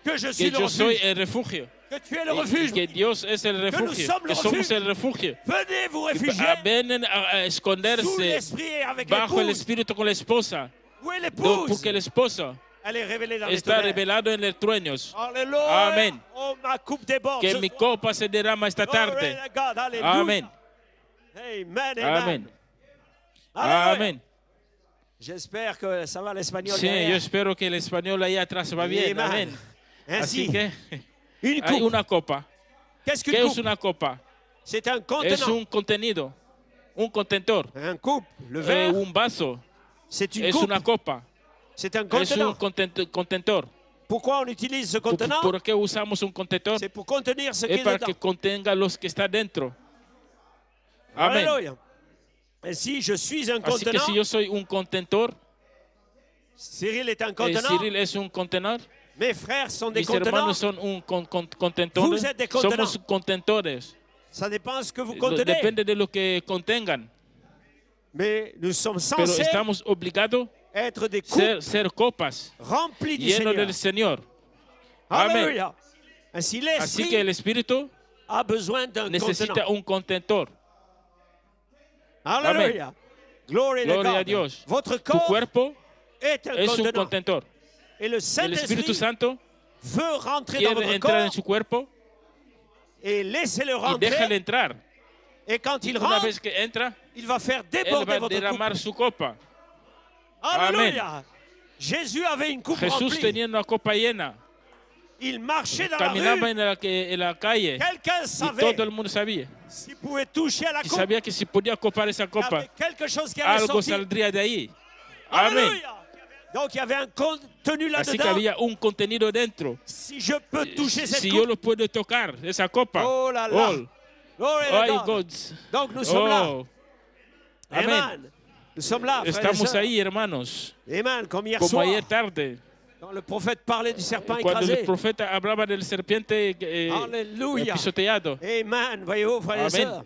que je suis que le yo soy refuge, el refugio. que tu es le Y refuge. que Dios es el refugio. somos Que le somos refuge. el refugio. Venez vous réfugier Vienen a sous esconderse l'esprit et avec bajo el l'épouse. espíritu con la esposa. Où est No, l'épouse? porque el esposo Elle est révélée dans les está tonnerres. revelado en los trueños. Alléluia. Amen. Oh, ma coupe déborde. Que ce mi soir. copa se derrama esta Glory tarde. to God. Alléluia. Amén. Amen. Amen. Amén. Alléluia. Amén. J'espère que ça va l'espagnol. Sí, yo derrière. espero que el español ahí atrás va bien. Amen. Amén. Ainsi, Así que une hay coupe. una copa. Qu'est-ce ¿Qué qu'une es coupe? una copa? C'est un Es contenant. un contenido, un contentor. Un coupe. Le verre, Un vaso c'est une es coupe. una copa. C'est un Es un contenant. contentor. Pourquoi on utilise ce contenant? ¿Por qué usamos un contentor? C'est pour contenir ce qui Es est para dedans. que contenga los que está dentro. Amén. Alléluia. Et si je suis un Así que contenant, si yo soy un contentor, Cyril est un contenant, Cyril es un contenedor, mes frères sont des mis contenants. hermanos son un contentor. Vous êtes des contenants. Somos contentores. Ça dépend ce que vous contenez. Depende de lo que contengan. Mais nous sommes Pero censés estamos obligados être des coupes ser copas remplies du llenos Seigneur. del Señor. Amén. Alléluia. Ainsi, Así que l'esprit el Espíritu a besoin d'un necesita contenant. un contentor. Alléluia. Gloire Gloria a Dios. Votre Tu corps cuerpo est un es un contenant. contentor. Et le El Espíritu Saint-Esprit Santo veut rentrer dans quiere votre entrar en corps su cuerpo et laissez-le y déjale rentrer. entrar. Et quand il Una rentre, vez que entra, il va faire él déborder va a votre coupe. derramar su copa. Alléluia. Jésus avait une coupe Jesús remplie. tenía una copa llena. Il marchait dans la Caminaba rue. en la calle Quelqu'un y savait todo el mundo sabía. s'il pouvait toucher à la Y coupe. sabía que si podía copar esa Il y copa, avait quelque chose qui allait algo sortir. saldría de ahí. Amén. Alléluia. Donc il y avait un contenu Así que là-dedans. había un contenido dentro. Si je peux toucher cette Si yo coupe, lo puedo tocar, esa copa. oh là là. Oh, Glory to ay, God. God. Donc nous sommes là. Oh, amén. Amen. Nous sommes là, frères et Estamos sœurs. ahí, hermanos. Amen. Comme hier Como soir, ayer tarde, quand le prophète parlait du serpent cuando el écrasé. profeta hablaba del serpiente Alléluia. pisoteado. Amen. Voyez-vous, frères et Amen. sœurs,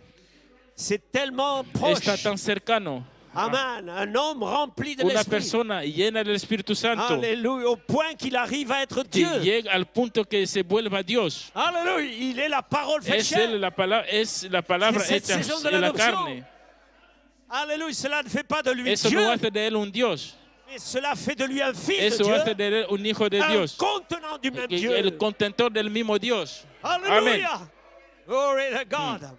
c'est tellement proche. Está tan cercano. Amen. Un homme rempli de Una l'Esprit. persona llena del Espíritu Santo Alléluia. Au point qu'il arrive à être que Dieu. llega al punto que se vuelva Dios. Alléluia. Il est la parole faite Es chair. él, es la palabra C'est cette hecha saison de en la l'adoption. carne. Alléluia. Cela ne fait pas de lui Eso Dieu, no hace de él un Dios. mais cela fait de lui un fils de Eso Dieu. hace de él un hijo de Un Dios. contenant du même Que- Dieu. El contentor del mismo Dios. Amén. Alléluia. Glory to God.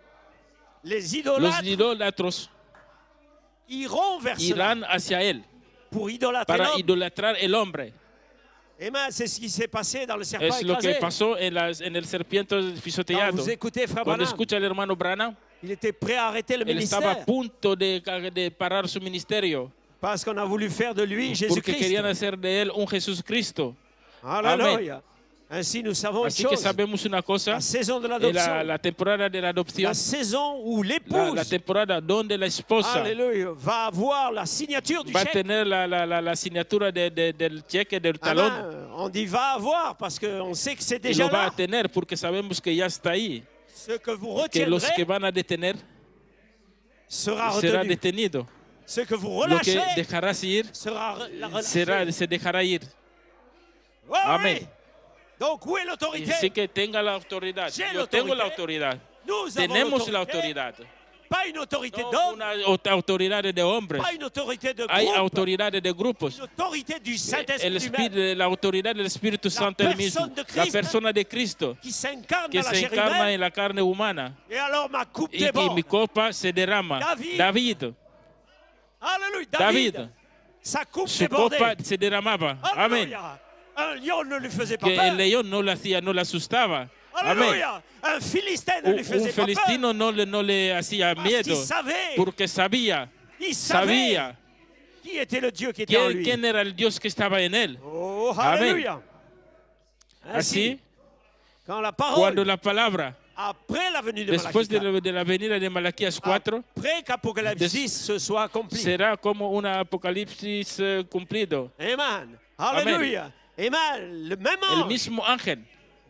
Les Los idolâtres idólatros iront vers cela irán hacia él pour idolâtrer para l'homme. idolatrar el hombre. Amen. C'est ce qui s'est passé dans le serpent Es lo que écrasé. pasó en el serpiente Quand pisoteado. vous écoutez Frère Cuando Branham, escucha al hermano Branham, il était prêt à arrêter le él estaba a ministère punto de parar su ministerio parce qu'on a voulu faire de lui porque querían Jésus-Christ. hacer de él un Jesucristo. Alléluia. Ainsi, nous savons une Así que chose. sabemos una cosa, La saison de la l'adoption, temporada de la adopción, la saison où la l'épouse, temporada donde la esposa alléluia, va avoir la signature du va a chèque. tener la signatura del cheque, del talón, Amen. On dit va avoir parce qu'on sait que c'est y déjà lo va a là. tener porque sabemos que ya está ahí. Ce que vous Que los que retiendrez van a detener sera será retenu. detenido. Ce que vous Lo que relâcherez dejarás ir sera relâché. se dejará ir. Ouais, Amen. oui. Donc où est l'autorité? Así que tenga la autoridad. J'ai Yo tengo la l'autorité. autoridad. Nous avons Tenemos la l'autorité. autoridad. Pas une autorité No d'homme, una autoridad de hombres. pas une autorité de Hay groupe, autoridades de grupos. une autorité du El Saint-Esprit espíritu, lui-même la autoridad del Espíritu Santo el mismo. persona de La Cristo. persona de Cristo qui s'incarne que dans la se chair encarna humaine. en la carne humana. Et alors ma coupe Y que déborde. mi copa se derrama. David. Alléluia. David. David, Sa coupe su débordait. copa se derramaba. Amén. Alléluia. Un lion ne lui faisait pas Que el peur. león no le hacía, no le asustaba. Amén. Alléluia. Un Philistin ne lui Un faisait pas peur. filistino no le hacía Parce qu'il miedo savait, porque sabía sabía qui était le Dieu qui était en lui. quién era el Dios que estaba en él. Oh, Amén. alléluia. Ainsi, Así, quand la parole, cuando la palabra, après la venue de después Malachi, de la venida de Malaquías 4, après qu'Apocalypse 10 se soit accompli. será como un apocalipsis cumplido. Amen. Alléluia. Amen. Le même El ange mismo ángel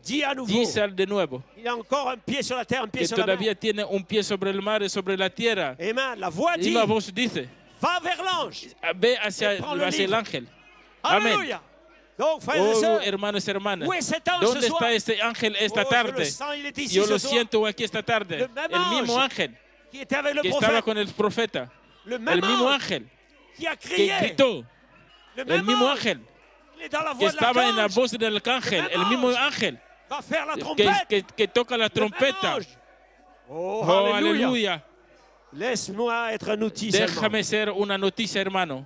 dit à nouveau, dice de nuevo il a encore un pied sur la terre, un pied que sur la mer. todavía tiene un pie sobre el mar y sobre la tierra. Amen. La voix Y dit, la voz dice, va vers l'ange. ve hacia, Et prends le hacia el livre. ángel. Amén. Alléluia. Donc, frères et Oh, sœurs, hermanos y hermanas, où est cet ange ¿dónde ce soir? está este ángel esta Oh, je le tarde? sens, il est ici Yo ce lo soir, siento aquí esta tarde. Le même El mismo ange ángel qui était avec le que estaba prophète, con el profeta. le El même mismo ange ángel qui a que crié, gritó. le El même mismo ange, ángel il est dans la que voix de estaba en la l'archange, voz del arcángel. El mismo ángel va faire la trompette, que toca la le même trompeta. ange. Oh, Oh, alléluia. aleluya. Laisse-moi être un outil seulement. Déjame ser una noticia, hermano.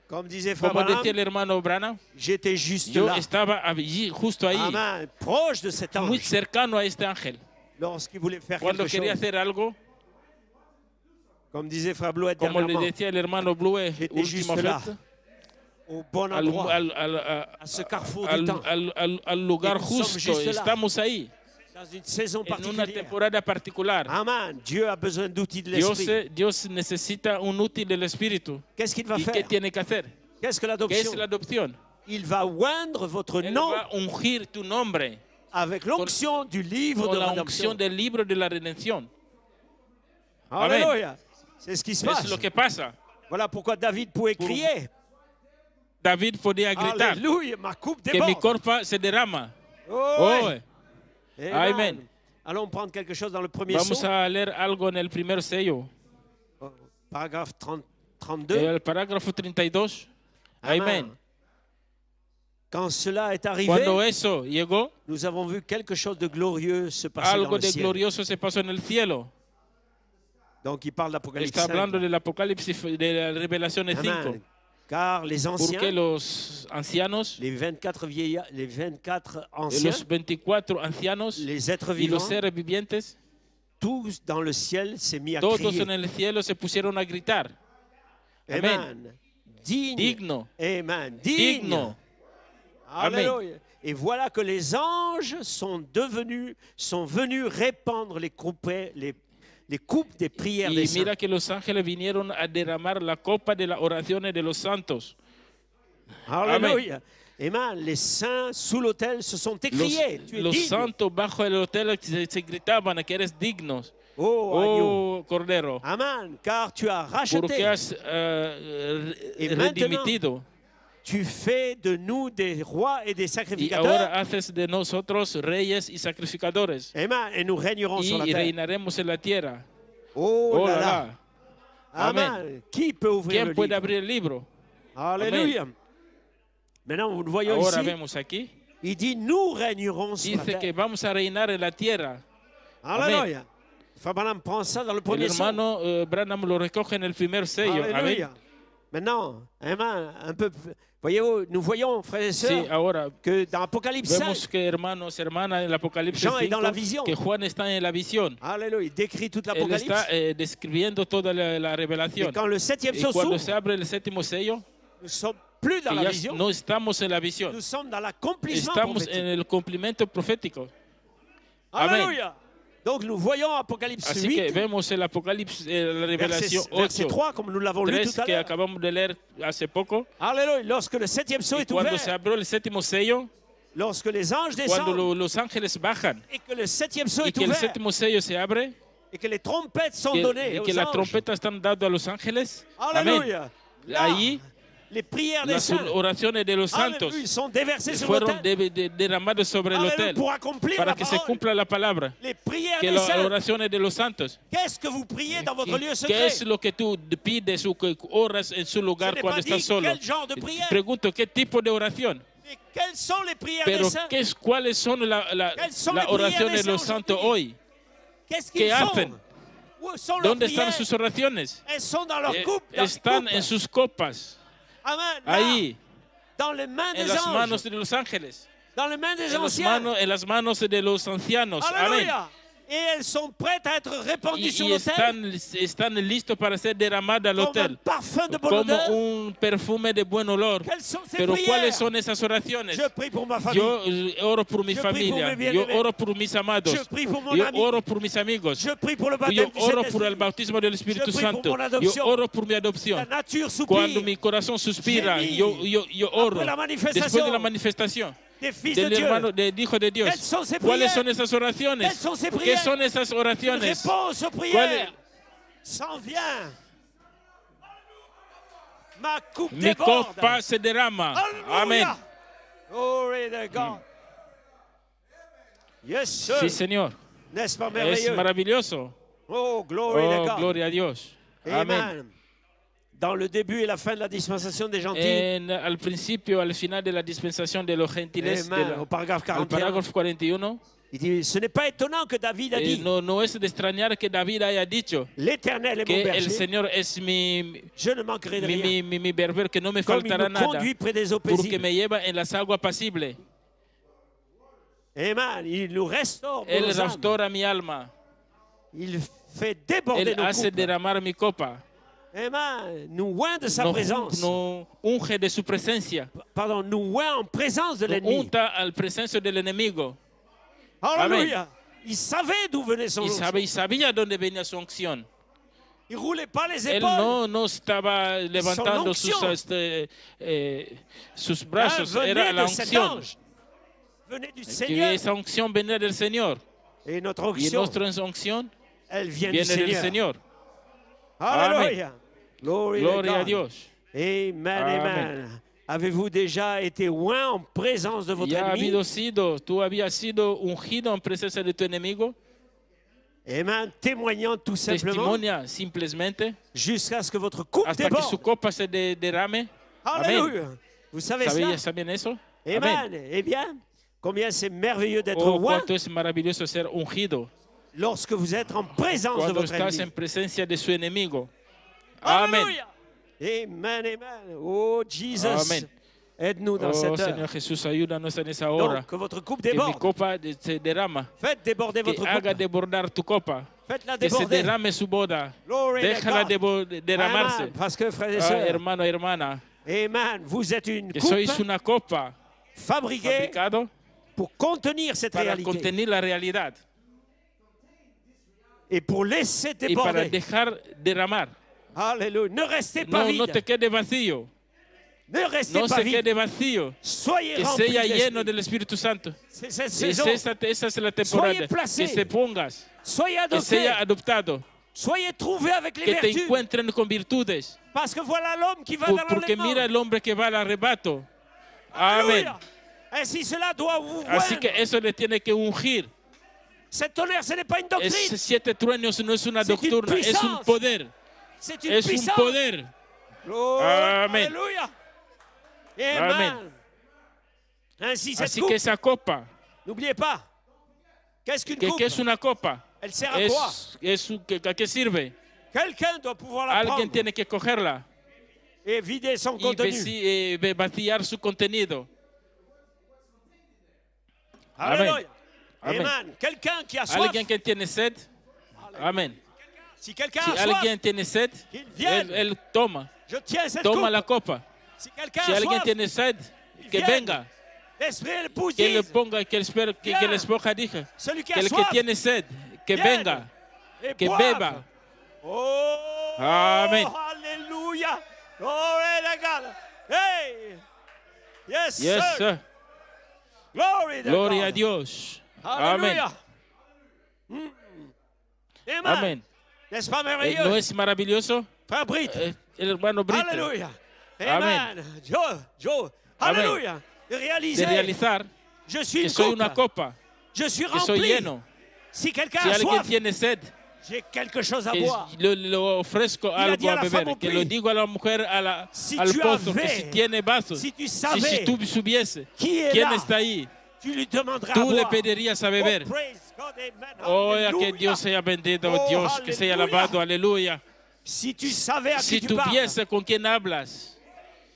Comme disait Frère Como Branham, decía el hermano Branham, j'étais juste yo là. estaba allí, justo ahí, Amen. Proche de cet muy ange. cercano a este ángel. Lorsqu'il voulait faire Cuando quelque quería chose. hacer algo, Comme disait Frère Blouet como le dernièrement, decía el hermano Blue, j'étais última juste là, oferta, au bon al, endroit, al- al- à ce carrefour du al- temps, al lugar Y nous sommes justo. juste là. Estamos ahí, dans une saison en una particulière. temporada particular. Amen. Dieu a besoin d'outils de Dios, l'esprit. Dios necesita un útil del Espíritu. Qu'est-ce qu'il va ¿Y qué faire? tiene que hacer? Qu'est-ce que ¿Qué l'adoption? es la adopción? Il va oindre votre Él nom va a ungir tu nombre avec l'onction du livre con de la l'adoption. unción del libro de la redención. Alléluia. C'est ce qui se passe. Es lo que pasa. Voilà pourquoi David pouvait crier. David podía gritar Alléluia, ma coupe que mi déborde. copa se derrama. Oh, Oh, ouais. Amen. Amen. Allons prendre quelque chose dans le premier Vamos psaume, a leer algo en el primer sello. paragraphe 32. El parágrafo 32. Amén. Quand cela est arrivé, Cuando eso llegó, nous avons vu quelque chose de glorieux se passer dans algo le de ciel. glorioso se pasó en el cielo. Donc il parle d'Apocalypse Está 5. hablando del Apocalipsis, de la Revelación 5. Amen. Car les Porque anciens, los ancianos, les 24 vieillards, les 24 los anciens, 24 ancianos les êtres y los vivants, seres vivientes, tous dans le ciel s'est mis à todos crier. en el cielo se pusieron a gritar. Amén. Amen. Digne. Digno, Amen. Digne. digno. Alléluia. Et voilà que les anges sont venus répandre les coupes des prières des Y saints. mira que los ángeles vinieron a derramar la copa de las oraciones de los santos. Alléluia. Amen. Les saints sous l'autel se sont écriés. Tu es Los digne. santos bajo el hotel se gritaban que eres dignos. Oh, agneau. Oh, Cordero, Amen. Car tu as porque racheté. has Y redimitido. Tu fais de nous des rois et des Y sacrificateurs. ahora haces de nosotros reyes y sacrificadores. Amen. Et nous régnerons sur la Y terre. reinaremos en la tierra. Oh, Oh là là là. là. Amen. Amen. Qui peut ouvrir ¿Quién le puede livre? abrir el libro? Alléluia. Maintenant, nous voyons Ahora ici, vemos aquí. il dit nous régnerons sur la Dice que terre. vamos a reinar en la tierra. Alléluia. Frère Branham prend ça dans le El premier psaume. hermano Branham lo recoge en el primer sello. Alléluia. Amén. Maintenant, amen, un peu, voyez-vous, nous voyons, frères et Sí, sœurs, ahora que dans Apocalypse 5, vemos que hermanos, hermanas, en el Apocalipsis Jean est 5, dans la vision. que Juan está en la visión. Alléluia, il décrit toute Él l'Apocalypse. está describiendo toda la Et revelación. quand le septième Y sceau cuando s'ouvre, se abre el séptimo sello, nous ne sommes plus dans que la ya vision, no estamos en la visión, nous sommes dans l'accomplissement estamos prophétique. en el cumplimiento profético. Amén. Alléluia. Donc nous voyons Apocalypse Así que 8, vemos el Apocalipsis, la revelación verset 8, 3, comme nous l'avons lu 3 tout à que l'heure. acabamos de leer hace poco. Alléluia. Lorsque le septième sceau Y est cuando se ouvert, abrió el séptimo sello, lorsque les anges cuando descendent los ángeles bajan et que le septième sceau y est que el ouvert séptimo sello se abre, et que les trompettes sont données y aux que las anges. trompetas están dadas a los ángeles, amén. Alléluia. Là, Allí les prières des las saints, oraciones de los santos alléluia, sont déversées sur fueron l'autel. derramadas sobre el Alléluia, hotel pour accomplir para la que se parole. cumpla la palabra, Les prières que des las saints. oraciones de los santos. Qu'est-ce que vous priez dans votre lieu ¿Qué secret? es lo que tú pides o que oras en su Je lugar n'ai cuando pas estás dit solo? quel genre de prière. Pregunto, ¿qué tipo de oración? Mais quelles sont les prières Pero des saints? ¿cuáles son Quelles sont les las oraciones prières de los des saints santos aujourd'hui? hoy? Qu'est-ce ¿Qué qu'ils font? hacen? Où sont leurs ¿Dónde están prières? sus oraciones? Elles sont dans leur coupe. Están en sus copas, Amen. Là, ahí, dans les mains en des las anges. manos de los ángeles, Dans les mains des en anciens. en las manos de los ancianos. Amén. Alléluia. Et elles sont prêtes à être répandues sur Y l'autel están listos para ser derramadas al comme un hotel, parfum de bonne como odeur. un perfume de buen olor. Quelles sont ces Pero prières? ¿cuáles son esas oraciones? Je prie pour ma famille. Yo oro por mi Yo prie familia, por mi yo bien-aimé. oro por mis amados, Je prie pour mon yo ami. oro por mis amigos, Je prie pour le yo baptême du oro por Saint-Esprit. el bautismo del Espíritu Je prie pour Santo, mon yo adoption. oro por mi La adopción. nature Cuando soupire mi corazón suspira, Gémis. yo oro. Après la manifestation Después de la manifestación des fils de del Dieu. hermano, del Hijo de Dios, Quelles sont ces ¿cuáles prières? son esas oraciones? Quelles sont ces ¿Qué prières? son esas Une oraciones? réponse aux ¿Cuál prières s'en vient. Ma coupe Mi déborde. copa se derrama. Amén. Alléluia. Glory to God. Yes, sir. Sí, Señor. N'est-ce pas Es merveilleux? maravilloso. Oh, glory to Oh, God. gloria a Dios. Amén. Amen. Dans le début et la fin de la dispensation des gentils, Al principio, al final de la dispensación de los gentiles, Amen. Au paragraphe al 41, parágrafo 41, Il dit, ce n'est pas étonnant que David a Y dit, no es de extrañar que David haya dicho l'Éternel est mon que el berger, Señor es mi je ne manquerai de rien. mi berber, que no me Comme il faltará me nada, conduit près des eaux porque paisibles. me lleva en las aguas apacibles. Amen. Il nous restaure Él nos âmes. restaura mi alma. Il fait déborder Él nos hace coupes. derramar mi copa. Amen. Nous oint de sa Nos présence. unge de su presencia. Pardon, nous oint en présence de Nos l'ennemi. unta al presencia del enemigo. Alléluia. Il savait d'où venait son Y onction. sabía dónde venía su unción. Il roulait pas les Él épaules. no estaba levantando onction. sus brazos, Venait era la de cet unción. ange. Venait du Que Seigneur. esa unción venía del Señor. Et notre Y onction, nuestra unción elle vient du viene del Seigneur. Señor. Alléluia. Glory to Gloria a God. Dios. Amen, Amen. amen. Avez-vous déjà été oint en présence de votre Ya ha ennemi? habido tú habías sido ungido en presencia de tu enemigo. Amen. Témoignant tout simplement Testimonia simplemente jusqu'à ce que votre coupe hasta que su déborde. copa se derrame. Amén. Alléluia. Vous savez cela? ¿Saben eso? Amen. Eh bien, combien c'est merveilleux d'être Oh, oint cuánto es maravilloso ser ungido lorsque vous êtes en présence de cuando votre estás en ennemi. presencia de su enemigo. Amén. Alléluia. Amen, amen. Oh, Jesus. Amen. Aide-nous dans Oh, cette heure. Señor Jesús, ayúdanos en esa hora. Donc, que votre coupe Que mi déborde. copa se derrama. Faites déborder Que votre haga coupe. debordar tu copa. Faites-la Que se déborder. derrame su boda. Glory to Déjala God. derramarse. Amen. Parce que, frères et Ah, sœurs, hermano, hermana, amen, vous êtes une que coupe sois una copa fabriquée fabricado pour contenir cette para réalité contener la realidad et pour laisser y para déborder. dejar derramar. Alléluia. Ne restez pas No, vide. no te quede vacío. Ne restez No pas se vide. quede vacío. Soyez Que remplis sea de lleno l'Esprit. del Espíritu Santo. C'est cette Es saison. esa es la temporada. Soyez placé. Que te pongas, Soyez que adoptés. sea adoptado, Soyez trouvés avec les que te vertus. encuentren con virtudes. Parce que voilà l'homme qui va dans Porque mira l'enlèvement. el hombre que va al arrebato. Amén. Alléluia. Ainsi cela doit vous Así oindre. que eso le tiene que ungir. Cet tonnerre, ce n'est pas une doctrine. Siete truenos no es una C'est une doctrina, es un puissance. poder. C'est une Es un puissance. poder. Oh, Amen. Alléluia. Amen. Amen. Ainsi, cette Así coupe, que esa copa, n'oubliez pas, qu'est-ce qu'une que coupe? es una copa, Elle sert à quoi? ¿a qué sirve? Quelqu'un doit pouvoir la Alguien prendre tiene que cogerla et vider son y contenu. vaciar su contenido. Alléluia. Amen. Amen. Quelqu'un qui a soif, Alguien que tiene sed, amén. si quelqu'un Si a soif, alguien tiene sed, qu'il vienne. él toma, Je tiens cette toma coupe. la copa. Si quelqu'un Si a alguien soif, tiene sed, que vienne. venga, l'esprit et l'épouse que le disent, ponga, que la esposa diga, celui qui que a el que soif, tiene sed, que vienne venga, et que boive. beba. Oh, Amen. Alléluia. Glory to God. Hey. Yes, Yes, sir. sir. Glory to Gloria God. a Dios. Amén. Alléluia. Mm. Amen. Amén. N'est-ce pas ¿No merveilleux? es maravilloso? Frère Britt. El hermano Brito, Alléluia. Amen. Amen. Joe. Amen. Alléluia. De de réaliser, realizar je suis que une soy coupe. una copa, Je suis que soy rempli. lleno. Si quelqu'un Si a alguien soif, tiene sed, j'ai quelque chose à que boire. lo ofrezco a dit algo a a la beber, femme au que puits, lo digo a la mujer si al tu pozo, que avais, si tiene vasos, si tu si savais tú supiese qui est quién là, está ahí, tu lui demanderas à tú le boire. pedirías a beber. Oh, praise God, amen. Oh, a que Alléluia. Dios sea bendito, Oh, Dios, que sea aleluya. alabado, aleluya. Si tu savais à Si qui tu parles, tuviese con quién hablas,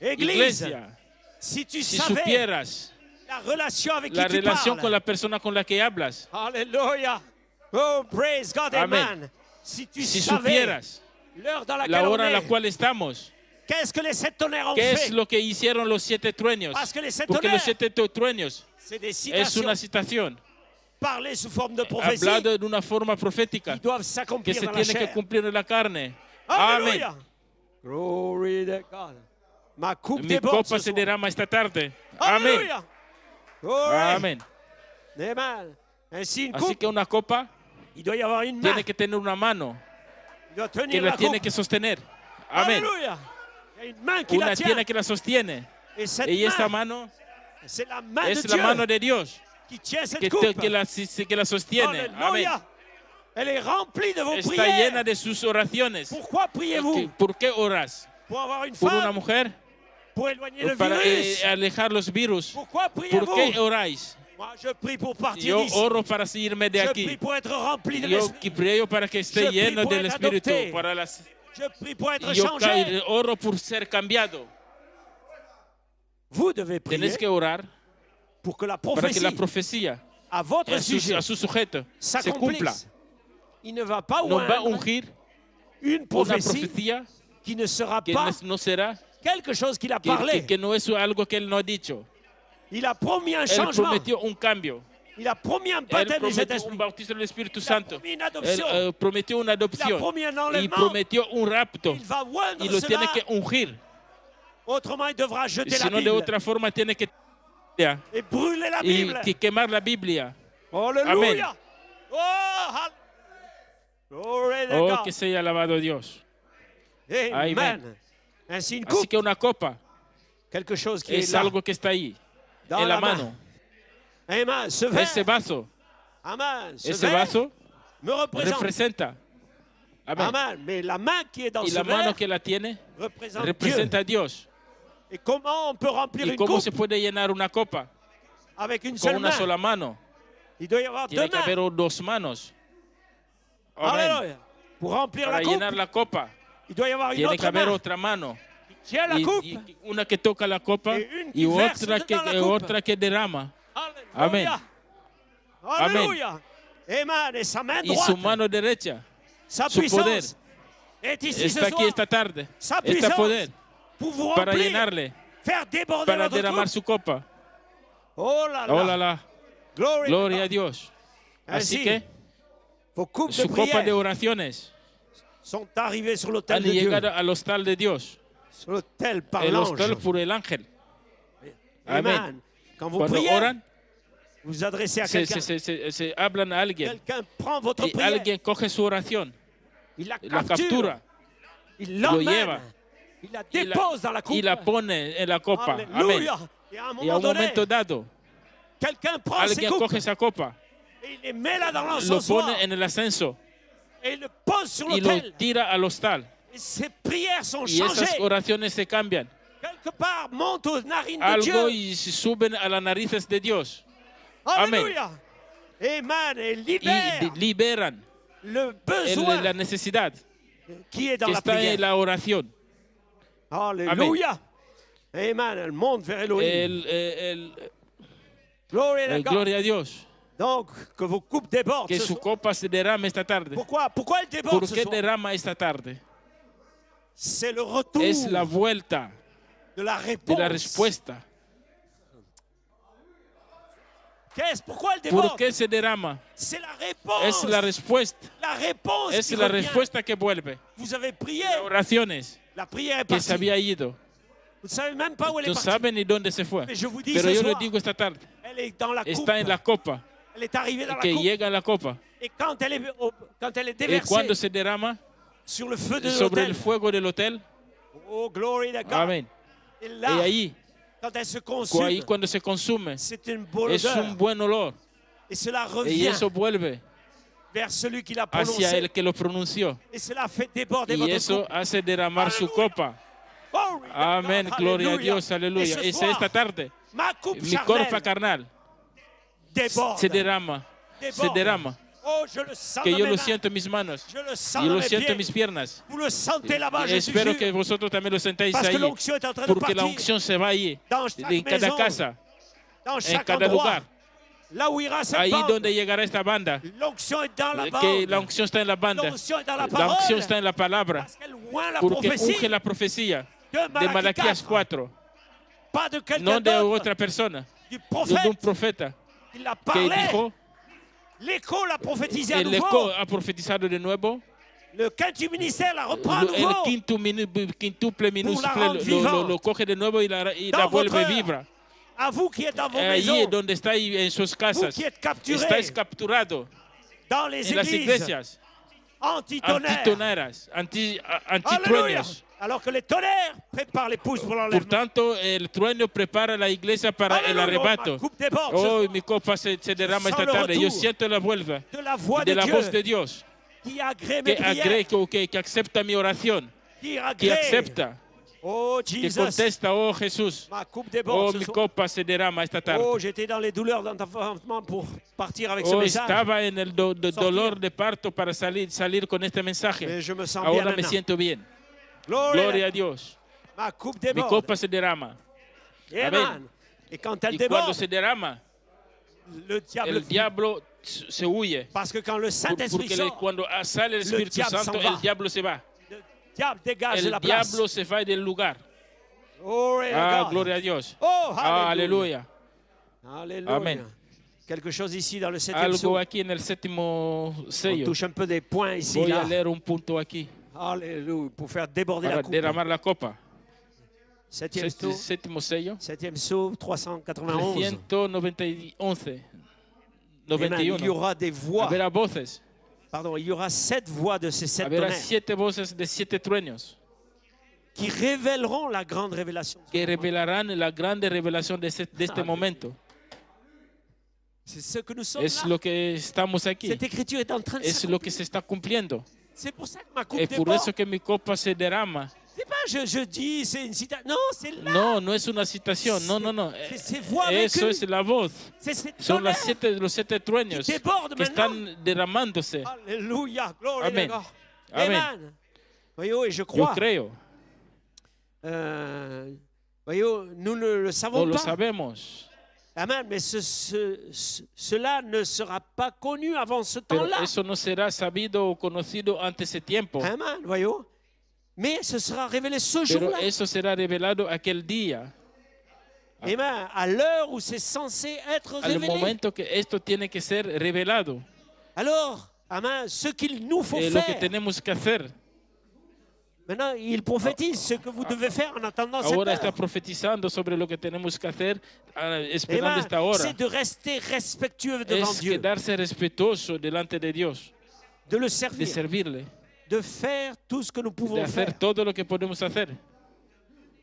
Église, iglesia, si tu si savais supieras la relation avec la qui tu relación parles. con la persona con la que hablas, Alléluia. Oh, praise God, Amen. amen. Si tu si savais supieras l'heure dans laquelle la on hora en la est, cual estamos, qu'est-ce que les 7 tonnerres ont ¿qué es fait? lo que hicieron los 7 trueños? Parce que les 7 Porque los tonnerres, 7 trueños c'est des es citations una citación parlées sous forme de prophétie hablado de una forma profética qui doivent que s'accomplir se dans la tiene que chair. cumplir en la carne. Amén. Alléluia. Glory to God. Ma coupe Mi déborde copa ce se soir. derrama esta tarde. Amén. Alléluia. Glory. Amén. Amen. Ainsi, une Así coupe, que una copa il doit y avoir une main. tiene que tener una mano Il doit que tenir la la tiene coupe. que sostener. Amén. Alléluia. Il y a une main qui la Una tient. tiene que la sostiene. Et cette Y esta main, mano c'est la main de es la Dieu mano de Dios qui tient cette que, coupe. que la sostiene. Amén. Alléluia. Elle est remplie de vos Está prières. llena de sus oraciones. Pourquoi priez-vous? ¿Por qué oras? Pour avoir une ¿Por una femme? mujer? Pour éloigner le Para virus? alejar los virus. Pourquoi ¿Por priez-vous? qué oráis? Moi, je prie pour partir Yo d'ici. oro para irme de Je prie aquí. pour être rempli de Yo l'Esprit. creo para que esté Je prie lleno pour del être Espíritu. adopté. Para las, Je prie pour être yo changé. oro por ser cambiado. Vous devez prier Tienes que orar pour que la para que la prophétie profecía à votre sujet a su sujeto se cumpla. s'accomplisse. Il ne va pas Nos va a oindre ungir une una prophétie profecía qui ne sera que pas no será, quelque chose qu'il a parlé. que no es algo que él no ha dicho. Il a promis un Él changement. prometió un cambio. Il a promis un Él baptême du prometió un Saint-Esprit. bautismo del Espíritu Il a Santo. promis une Él adoption. prometió una Il a adopción promis un y enlèvement. prometió un rapto Il va oindre y lo cela. tiene que ungir. Autrement, il devra Y jeter si la no, de Bible otra forma tiene que et brûler la y Bible. quemar la Biblia. Alléluia. Oh, glory to Oh, God. que sea alabado Dios. Amen. Amen. Ainsi, une Así coupe, que una copa quelque chose qui est es là, algo que está ahí, dans en la la main. mano. Amen. Ce Ese verre, vaso, amen. Ce ese verre vaso me représente. representa. Amén. Amen. Mais la main qui est dans Y ce la mano verre que la tiene représente representa Dieu. a Dios. Et comment on peut remplir ¿Y une cómo coupe se puede llenar una copa avec une con seule una main? sola mano? Il doit y avoir deux Tiene que haber mains. dos manos. Amén. Alléluia. Pour remplir Para la coupe, llenar la copa il doit y avoir une tiene que autre haber main otra mano. qui tient la coupe. Y una que toca la copa Y une y qui verse otra que, dans la coupe. otra que derrama. Alléluia. Amén. Alléluia. Amen. Et sa main Y su droite, mano derecha sa su poder puissance est ici está ce aquí soir. esta tarde. Sa Está puissance poder pour vous para remplir, llenarle, faire déborder para votre derramar coupe. su copa. Oh là là. Oh la la, Glory to gloria a God. Dios. Así Ainsi, que vos coupes de su copa de prière oraciones sont arrivées sur l'autel han de Dieu, llegado al hostal de Dios, sur l'autel par el l'ange. hostal por el ángel. Amén. Amen. Quand vous Cuando priez, oran, vous vous adressez à se, quelqu'un. se hablan a alguien Quelqu'un prend votre y prière, alguien coge su oración, il la la capture, captura il lo l'emmène, lleva il la y dépose dans la coupe. y la pone en la copa. Amén. Alléluia. Et à un Y a moment un donné, momento dado, quelqu'un prend ses alguien coupes coge esa copa, et il les met là dans lo l'encensoir pone en el ascenso et il le pose sur y lo l'autel. tira al hostal. Et ses prières sont Y esas changées. oraciones se cambian. Quelque part, montent aux narines de Algo Dieu. y se suben a las narices de Dios. Amén. Alléluia. Amen. Et Y libère liberan le besoin la necesidad qui est dans que la está en prière. la oración. Alléluia. Amen. Elle monte vers Elohim. Glory to God. Gloria a Dios. Donc, que vos coupes débordent Que ce su soir. copa se derrame esta tarde. Pourquoi elle déborde ¿Por ce qué soir? derrama esta tarde? C'est le retour Es la vuelta de la de réponse. la respuesta. Pourquoi elle ¿Por déborde? qué se derrama? C'est la réponse. Es la respuesta. La réponse Es qui la revient. respuesta que vuelve. Vous avez prié. Oraciones La prière est que se partie. había ido. Vous ne savez même pas où elle est No partie. saben ni dónde se fue. Mais je vous dis Pero ce yo les soir, digo esta tarde, elle est dans la coupe. está en la copa, Elle est arrivée dans la que coupe. llega a la copa. Et quand elle est Y déversée cuando se derrama sur le feu de sobre l'autel, el fuego del hotel, oh glory to God. amén. Et Y là, ahí, quand elle se ahí consume, cuando se consume, c'est une bonne es odeur. un buen olor. Et cela Y revient eso vuelve vers celui qui l'a hacia prononcé. el que lo pronunció. Et cela fait déborder Y votre eso coupe. hace derramar su Alléluia. copa. Glory to Amén, God. gloria a Alléluia. Dios, aleluya. Et Es ce soir, esta tarde, ma coupe mi copa charnelle carnal déborde. se derrama, se derrama. Oh, je le sens Que dans yo mes lo mains. siento en mis manos, Je le sens yo dans lo mes siento en pieds. mis piernas. Vous le sentez là-bas, je suis Espero sûr. que vosotros también lo sentáis Parce que ahí, l'onction est en train de porque la partir unción se va ahí, dans chaque en cada maison, casa, dans en chaque cada endroit. lugar. Là où ira cette Ahí bande, donde llegará esta banda, l'onction est dans la que la bande. unción está en la banda, L'onction est dans la la parole. unción está en la palabra, Parce qu'elle oint la porque prophétie unge la profecía de de Malachi Malaquías 4. 4, Pas de quelqu'un no de d'autre, otra persona, du de un prophète. profeta Il a que parlé. dijo, L'écho l'a prophétisé à el nouveau. eco ha profetizado de nuevo, Le quintuple ministère la reprend à el nouveau. quintuple rendre vivant. lo coge de nuevo y la Dans vuelve votre- vibra. À vous qui êtes dans vos Allí maisons, donde estáis en sus vous casas, qui êtes capturés estáis capturados dans les en las églises iglesias antitonnerres. antitoneras, Alléluia. antitruenos. Alors que les tonnerres préparent l'épouse pour Por l'enlèvement. tanto, el trueno prepara la iglesia para el Alléluia. Ma arrebato. coupe déborde Oh, mi copa se derrama sens esta le tarde. Yo retour siento la vuelta de la voix de de la voz de Dieu Dios qui agrée mes que prières, que acepta mi oración, qui que agrée, acepta Oh que Jesus, contesta, oh Jesús, ma coupe oh déborde ce mi soir. copa se derrama esta tarde. Oh, j'étais dans les douleurs d'enfantement pour partir avec ce Oh, message. estaba en el Sortir. dolor de parto para salir con este mensaje. Mais je me sens bien Ahora me maintenant. siento bien. Gloria Gloria a Dios. Ma coupe Mi déborde. copa se derrama. Amen. Et quand elle Y cuando déborde, se derrama, le diable el fuit. diablo se huye. Parce que quand le Saint-Esprit Porque sort, cuando sale el Espíritu diable Santo, s'en va. el diablo se va. le diable dégage de El la place. diablo se va del lugar. Glory to Ah, God. gloria a Dios. Oh, Ah, hallelujah. aleluya. Alléluia. Amen. Quelque chose ici dans le 7e Algo psaume. aquí en el séptimo On sello. touche un peu des points ici, Voy a là. leer un punto aquí Alléluia. Pour faire déborder para la coupe. derramar la copa. 7e psaume. Séptimo sello. 7e psaume, 391. 391. Amen. Il y 91. aura des voix. Habrá voces. Pardon, il y aura 7 voix de ces 7 Habrá tonnerres 7 voces de 7 truenos qui révéleront la grande révélation. que revelarán la grande revelación de este momento. C'est ce que nous sommes Es là. lo que estamos aquí. Cette écriture est en train de Es lo s'accomplir. que se está cumpliendo. C'est pour ça que ma coupe Es por déborde. eso que mi copa se derrama. C'est pas je dis, c'est une citation. Non, c'est là. No, no es una citación. No, no, no. C'est voix avec Eso eux. es la voz. C'est ces Son tonnerres los 7 truenos qui débordent que maintenant. están derramándose. Alléluia, glory Amen. to God. Amen. Amen. Voyez-vous, et je Yo crois, creo, voyez-vous, nous ne le no savons lo pas. sabemos, Amen, mais cela ne sera pas connu avant ce pero temps-là. eso no será sabido o conocido ante ese tiempo. Amen, voyez-vous. Mais ce sera révélé ce Pero jour-là. eso será revelado aquel día, Amen, à l'heure où c'est censé être al révélé. momento que esto tiene que ser revelado. Alors, Amen, ce qu'il nous faut Lo que faire. tenemos que hacer. Maintenant, il prophétise ce que vous devez faire en attendant cette Ahora está heure. profetizando sobre lo que tenemos que hacer esperando esta Amen. hora. C'est de rester respectueux devant Es Dieu, quedarse respetuoso delante de Dios, de le de servir, servirle, de faire tout ce que nous de pouvons hacer faire, todo lo que podemos hacer,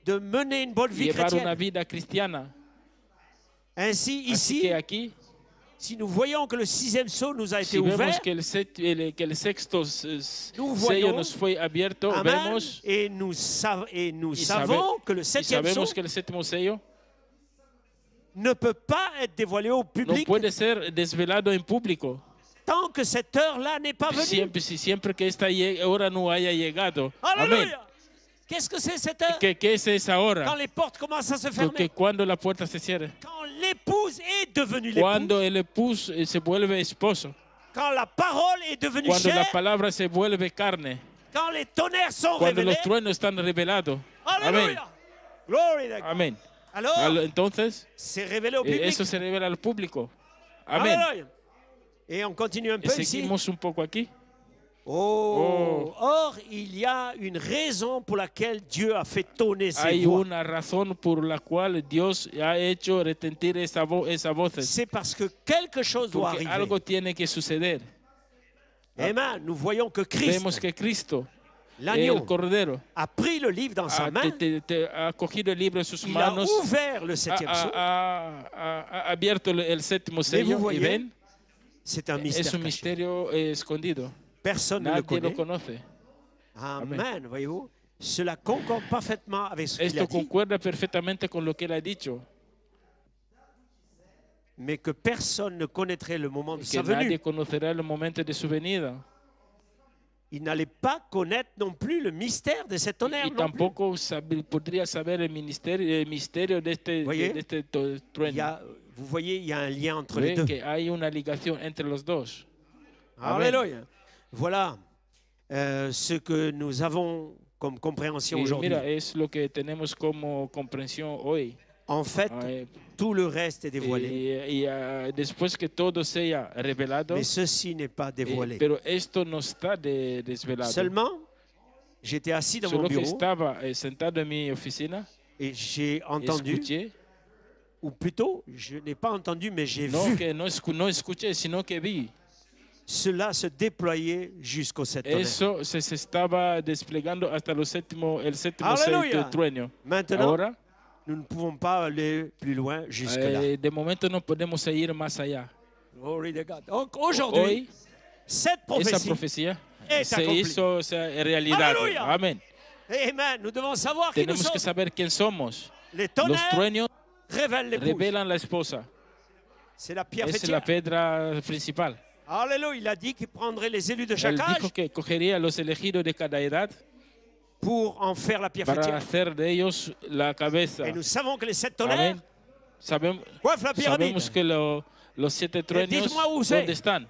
de mener une bonne vie llevar una chrétienne. vida cristiana. Ainsi, Así ici, que aquí, si nous voyons que le 6e sceau nous a été si vemos ouvert, que el sexto Nous sello voyons, nos fue abierto, Amen, vemos et nous savons y savons que le y 7e sceau sabemos que el séptimo sello ne peut pas être dévoilé au no public puede ser desvelado en público. tant que cette heure-là n'est pas venue. Siempre que esta hora no haya llegado. Amén. Alléluia. Qu'est-ce que c'est cette heure? ¿Qué es esa Quand hora? les portes commencent à se Que fermer, cuando la puerta se cierre, quand l'épouse est devenue l'épouse, cuando el esposo se vuelve esposo, quand la parole est devenue cuando la chair, palabra se vuelve carne, quand les tonnerres sont cuando révélés. los truenos están revelados. Amén. Alléluia. Glory to God. Amén. Alors, Entonces, c'est révélé au public. eso se revela al público. Amén. Alléluia. Et on continue un Y peu ici. seguimos un poco aquí. Or, il y a une raison pour laquelle Dieu a fait tonner ses Hay voix. una razón por la cual Dios ha hecho retentir esa voz. C'est parce que quelque chose doit Porque arriver. algo tiene que suceder. Amen. Nous voyons que Vemos Christ, que Cristo, l'agneau, el Cordero, a pris le livre dans sa main. ha cogido el libro en sus Il a manos, ouvert le 7e sceau. ha abierto el séptimo sello vous y voyez, ven, C'est un es mystère un caché. misterio escondido. Personne ne le Nadie lo connaît. conoce. Amen. Voyez-vous, cela concorde parfaitement avec ce qu'il a Esto dit, concuerda perfectamente con lo que él ha dicho, mais que personne ne connaîtrait le moment de que sa venue. nadie conocerá el momento de su venida. Il n'allait pas connaître non plus le mystère de cet tonnerre. Y non plus. tampoco podría saber el misterio de este, Voyez, de este Il y trueno. a, vous voyez, il y a un lien entre les Ve deux. que hay una ligación entre los dos. Amen. Alléluia. Voilà ce que nous avons comme compréhension Y aujourd'hui. mira, es lo que tenemos como comprensión hoy. En fait, tout le reste est dévoilé, Después que todo sea revelado, mais ceci n'est pas dévoilé. pero esto no está desvelado. Seulement, j'étais assis dans mon Solo que bureau estaba sentado en mi oficina, et j'ai entendu, escuché, ou plutôt, je n'ai pas entendu, mais j'ai no vu que no escuché, sino que vi. cela se déployer jusqu'au 7 tonnerres. Eso se estaba desplegando hasta el séptimo Aleluya. trueno. Maintenant, Ahora, nous ne pouvons pas aller plus loin jusque-là. de momento no podemos ir más allá. Glory to God. Donc aujourd'hui, Hoy, cette esa prophétie profecía est se accomplie. hizo realidad. Aleluya. Amén. Amen. Nous devons savoir qui nous Tenemos que sommes. saber quién somos. Les Los tonnerres truenos révèlent l'épouse. revelan la esposa. C'est la pierre Es la fêtière. piedra principal. Alléluia. Il a dit qu'il prendrait les élus de Él chaque âge dijo que cogería a los elegidos de cada edad pour en faire la pierre para fêtière. hacer de ellos la cabeza. Et nous savons que les 7 tonnerres Amén. Sabemos, coiffent la pyramide. sabemos que los 7 truenos, dites-moi où c'est. ¿dónde están?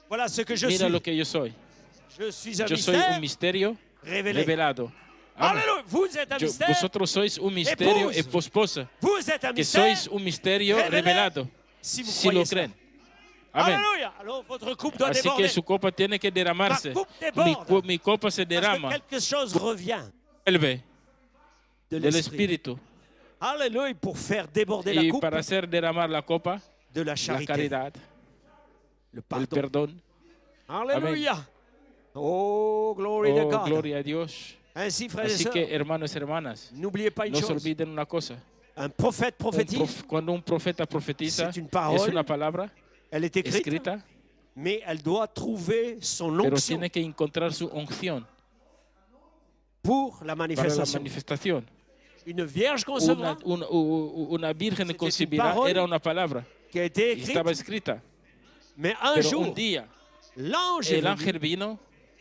Voilà ce que je Mira suis. lo que yo soy. Je suis un Yo soy un mystère misterio révélé. revelado. Amén. Alléluia. Vous êtes un mystère. Vosotros sois un misterio Épouse. esposa. Vous êtes un Que mystère. sois un misterio révélé. revelado. Si vous Si croyez lo cela. creen. Amén. Alléluia. Alors votre coupe doit Así déborder. que su copa tiene que derramarse. Ma coupe déborde. Mi copa se Parce que derrama. quelque chose revient Vuelve de del l'esprit. Espíritu. Alléluia. Pour faire déborder la Y coupe para hacer derramar la copa, de la la charité. caridad, Le el pardon. perdón. Alléluia. Oh, glory to Oh, God. gloria a Dios. Ainsi, frères et Así sœurs, que, hermanos y hermanas, n'oubliez pas une no se chose. olviden una cosa. Un prophète prophétise, Cuando un profeta profetiza, C'est une parole. es una palabra elle est écrite, escrita, mais elle doit trouver son pero onction tiene que encontrar su unción pour la para la manifestation. manifestación. Une vierge concevra Una virgen C'était concebirá une parole era una palabra qui a été y écrite, estaba escrita. mais un Pero jour, un día l'ange est el venu ángel vino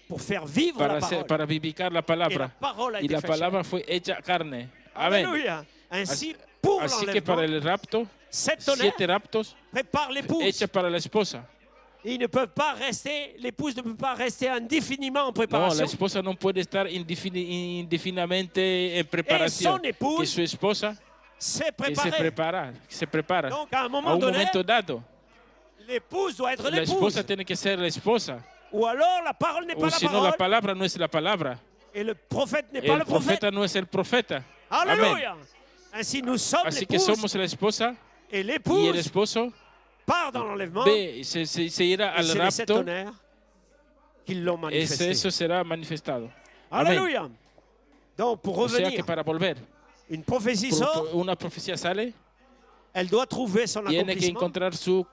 pour faire vivre la parole. para vivificar la Et la palabra parole a y été la faite palabra fue hecha carne. Amén. Alléluia. Ainsi, pour Así que para l'enlèvement, el rapto, 7 tonnerres 7 raptos préparent l'épouse. hechas para la esposa. Ils ne peuvent pas rester, l'épouse ne peut pas rester indéfiniment en No, préparation. la esposa no puede estar indefinidamente en preparación. son épouse Que su esposa C'est que préparé. se prepara. Donc, à un A moment un donné, momento dado, l'épouse doit être la l'épouse. esposa tiene que ser la esposa. Ou alors, la parole n'est O pas la si no, parole. la palabra no es la palabra. Et le prophète n'est pas El le prophète. profeta no es el profeta. Amén. Alléluia. Ainsi, nous sommes Así que l'épouse. somos la esposa Et y el l'épouse esposo part dans l'enlèvement. se irá Et al c'est les 7 rapto. tonnerres qui l'ont manifesté. Eso será manifestado. Amén. Alléluia. Donc, pour O sea que revenir, para volver, une prophétie sort, una profecía sale, elle doit trouver son tiene que accomplissement. encontrar su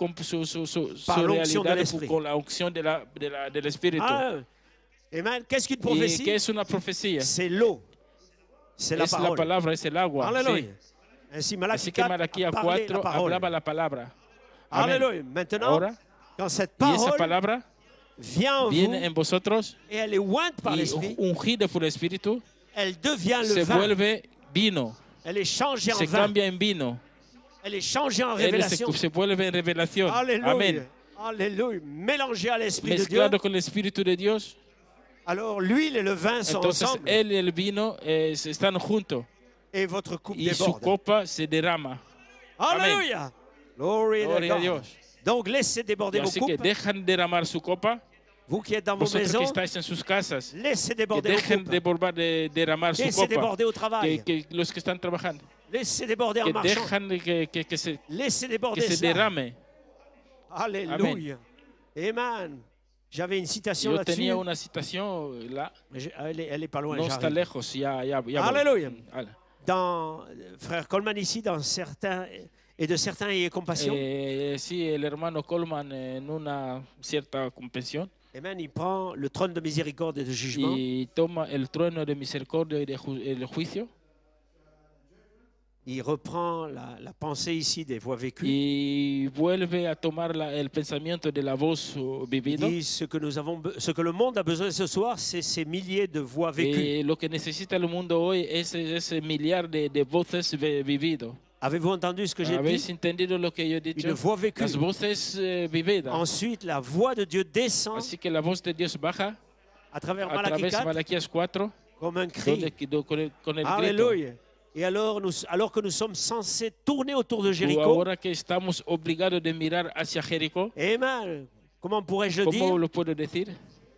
Par l'onction de realidad l'esprit. con la unción del Espíritu. Ah, amen. Qu'est-ce qu'une ¿Y prophétie? qué es una profecía? C'est l'eau. C'est la Es la parole. palabra, es el agua. Alléluia. Sí. Ainsi, Así Malachi que 4 Malaquía a parlé 4 la parole. hablaba la palabra. Amén. Alléluia. Maintenant, Ahora, quand cette y esa parole palabra vient en viene vous en vosotros et elle est ointe par y l'esprit, ungida por el Espíritu, elle devient le se vin. vuelve vino, Elle est changée en se vin. cambia en vino, Elle est changée en Él révélation. se vuelve en revelación. Alléluia. Amén. Alléluia. Mélangée à l'esprit de Dieu. Mezclado con el Espíritu de Dios, Alors l'huile et le vin sont entonces ensemble Él y el vino están juntos et votre coupe y su déborde. copa se derrama. Alléluia. Glory to Gloria a God. Dios. Donc laissez Y déborder vos así que coupes. dejan derramar su copa, Vous qui êtes dans vos vosotros que maisons, estáis en sus casas, laissez que déborder vos dejen coupes. derramar su Laissez copa, déborder au travail. que los que están trabajando, Laissez déborder en que marchant. dejan Laissez que déborder se cela. derrame. Alléluia. Amen. J'avais une citation Yo là-dessus. tenía una citación, Mais elle est pas loin. no está j'arrive. lejos, ya voy. Alléluia. Ala. Dans frère Coleman ici, dans certains et de certains ayez compassion. Sí, el hermano Coleman en una cierta comprensión Amen. Il prend le trône de miséricorde et de jugement. y toma el trueno de misericordia y de el juicio Il reprend la pensée ici des voix vécues. y vuelve a tomar el pensamiento de la voz Il vivido. dit ce que le monde a besoin ce soir, c'est ces milliers de voix vécues. Lo que necesita el mundo hoy es ese millar de voces vivido. Avez-vous entendu ce que j'ai ¿Habéis dit? entendido lo que yo he dicho? Une voix vécue. Las voces vividas. Ensuite, la voix de Dieu descend Así que la voz de Dios baja à travers a Malachie través de 4 Malaquías 4 comme un cri. con el grito. Alléluia. Et alors que nous sommes censés tourner autour de O Jéricho, ahora que estamos obligados de mirar hacia Jericó, amen. Comment pourrais-je ¿cómo dire? lo puedo decir?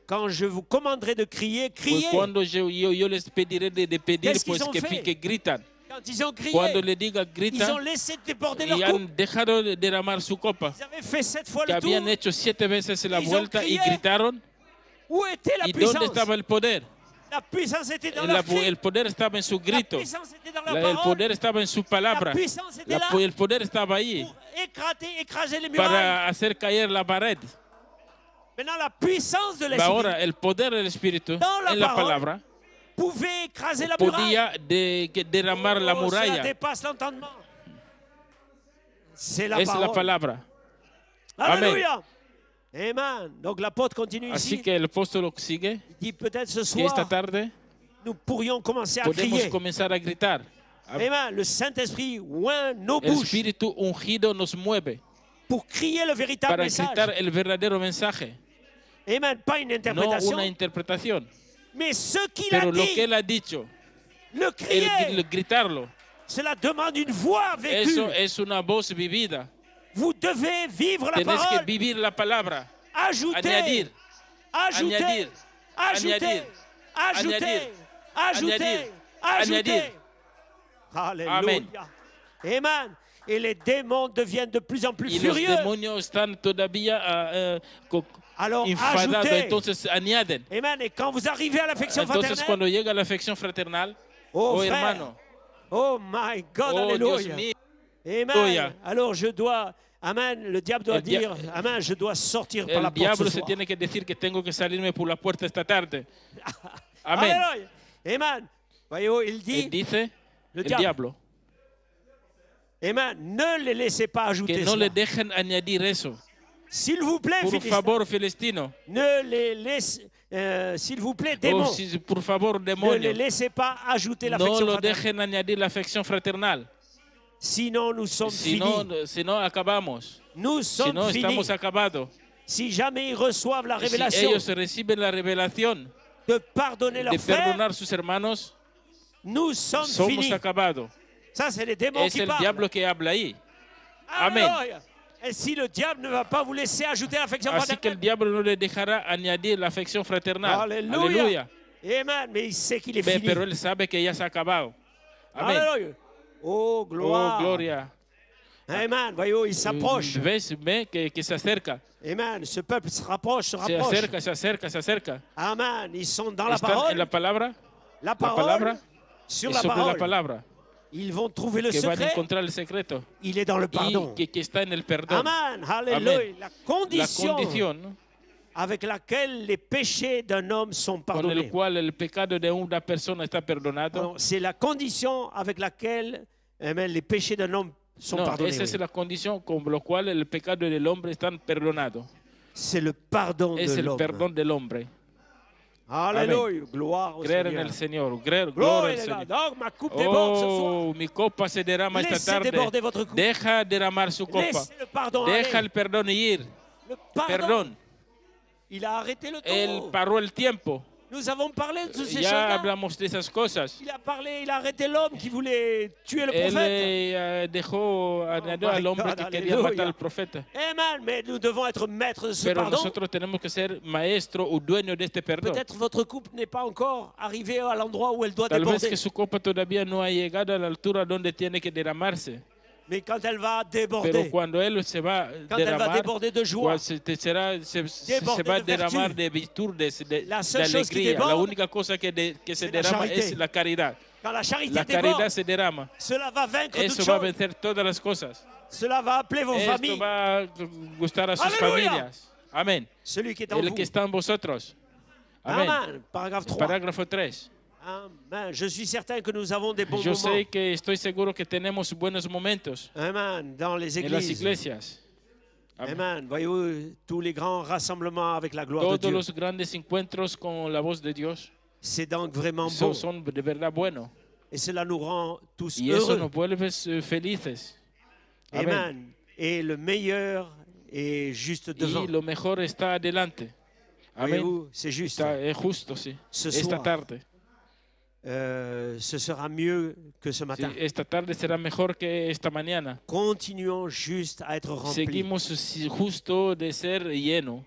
Quand je vous commanderai de crier, Pues criez. cuando yo les pediré de pedir, Qu'est-ce qu'ils pues ont fait? que gritan. Quand ils ont crié, Cuando le diga ils ont grita, laissé déborder y leur coupe. han dejado de derramar su copa, Ils avaient fait 7 fois que le tour. habían hecho 7 veces la Ils ont vuelta y crié. gritaron. Où était la ¿Y dónde puissance? estaba el poder? La puissance était dans leur cri. El poder estaba en su La grito. puissance était dans leur El parole. poder estaba en su palabra. La puissance était là El poder estaba ahí pour écraser les murailles. para hacer caer la pared. Maintenant, la puissance de l'esprit Ahora, el poder del Espíritu Dans la en la parole, palabra pouvait écraser la muraille. podía derramar la Cela muralla. dépasse l'entendement. C'est la Es la parole. palabra. Alléluia. Amen. Donc l'apôtre continue Así ici. que el apóstol sigue Il dit peut-être ce que esta soir, tarde nous pourrions commencer à podemos crier. comenzar a gritar. Amen. Le Saint-Esprit oint nos El bouches Espíritu ungido nos mueve pour crier le véritable para message. gritar el verdadero mensaje, Amen. Pas une no interprétation, una interpretación. mais ce qu'il a Pero lo que dit, él ha dicho, le crier, el gritarlo, cela demande une voix vécue. eso es una voz vivida. Vous devez vivre la Tienes que parole. vivir la palabra, Ajouter, añadir, ajouter, añadir, ajouter, añadir, ajouter, añadir, ajouter, añadir, ajouter. añadir. Alléluia. Amen. Amen. Et les démons deviennent de plus en plus y los furieux. demonios están todavía Alors enfadados, ajoutez. entonces añaden. Amen. Et quand vous arrivez à l'affection Entonces fraternelle, cuando llega la afección fraternal, oh, oh frère, hermano, oh my God, oh Dios alléluia. mío, Amen. Alléluia. Alors je dois, Amen, le diable doit El dia- dire, Amen, je dois sortir par el la porte diablo ce se soir. tiene que decir que tengo que salirme por la puerta esta tarde. Amén. Alléluia. Amen. Voyez-vous, il dit, Él dice, le el diable, diablo, Amen, ne les laissez pas ajouter que no cela. le dejen añadir eso. S'il vous plaît, Por Philistins, favor, Filistino. ne les laissez, s'il vous plaît, Oh, démons, por favor, ne les demonio. laissez pas ajouter No l'affection lo fraternelle. dejen añadir la afección fraternal. Sinon, nous sommes Si finis. no, si no acabamos. Nous Si sommes no, finis. estamos acabados. Si jamais ils reçoivent la Si révélation ellos reciben la revelación de pardonner de leurs frères, perdonar a sus hermanos, nous sommes somos finis. acabados. Ça, c'est les démons Es qui el parlent. diablo que habla ahí. Amén. Alléluia. Et si le diable ne va pas vous laisser ajouter l'affection Así que el fraternelle, diablo no le dejará añadir la afección fraternal. Alléluia. Amen. Mais il sait qu'il est fini. Pero él sabe que ya se ha acabado. Amén. Alléluia. Oh, Oh, gloire. gloria. Amen. Voyez-vous, il s'approche. ¿Ves? Ve que se acerca. Amen. Ce peuple se rapproche, se Se rapproche. acerca, se acerca, se acerca. Amen. Ils sont dans la Están parole. en la palabra. La La parole. palabra. Sur Y la sobre la parole. palabra. Ils vont trouver le Que van a secret. encontrar el secreto. Il est dans le pardon. Y que está en el perdón. Amen. Alléluia. Amen. La La condition condición avec laquelle les péchés d'un homme sont con el pardonnés. cual el pecado de una persona está perdonado. Alors, c'est la condition avec laquelle amen, les péchés d'un homme sont No, pardonnés. esa es oui. la condición con la cual el pecado del hombre está perdonado. C'est le pardon Es de el l'homme. perdón del hombre. Alléluia. Gloire au Creer en Seigneur. el Señor. Gloria Gloire al les gars. Señor. Donc, ma coupe déborde ce soir. Oh, mi copa se derrama esta Laissez tarde. déborder votre coupe. Deja derramar su copa. Laissez le pardon Deja aller. el perdón ir. Le pardon. Perdón. Il a arrêté le Él temps. paró el tiempo. Nous avons parlé de toutes ces Ya choses-là. hablamos de esas cosas. Il a parlé, il a arrêté l'homme qui voulait tuer le Él prophète. dejó añadió my al hombre God, que quería aleluya. matar al profeta. Amen. Mais nous devons être maîtres de ce Pero pardon. nosotros tenemos que ser maestro o dueño de este perdón. Peut-être votre coupe n'est pas encore arrivée à l'endroit où elle doit Tal vez déborder. que su copa todavía no ha llegado a la altura donde tiene que derramarse. Mais quand elle va Pero déborder, cuando él se va a quand elle va derramar, déborder de joie, se Déborder va a de derramar vertu. de virtudes, de La seule chose qui alegría. La déborde, única cosa que se c'est la derrama charité. es la caridad. quand la charité La déborde, caridad se derrama. cela va vaincre toutes Eso va a choses. vencer todas las cosas. Cela va appeler vos Esto familles. va a gustar a sus Aleluya. familias. Amén. Celui qui est en El vous. que está en vosotros. Amén. Amen. Paragraphe 3. Parágrafo 3. Amen. Je suis certain que nous avons des bons Yo moments. sé que estoy seguro que tenemos buenos momentos Amen. Dans les en las églises. iglesias. Amén. Amen. Voyez-vous, tous les grands rassemblements avec la gloire de Todos Dieu. los grandes encuentros con la voz de Dios C'est donc vraiment bon. son de verdad buenos. Et cela nous rend tous Y eso heureux. nos vuelve felices. Amén. Amen. Et le meilleur est juste devant. Y lo mejor está adelante. Amén. Voyez-vous, c'est juste. Es justo, sí. Ce Esta soir. tarde. Ce sera mieux que ce Sí, matin. esta tarde será mejor que esta mañana. Continuons juste à être remplis. Seguimos justo de ser lleno.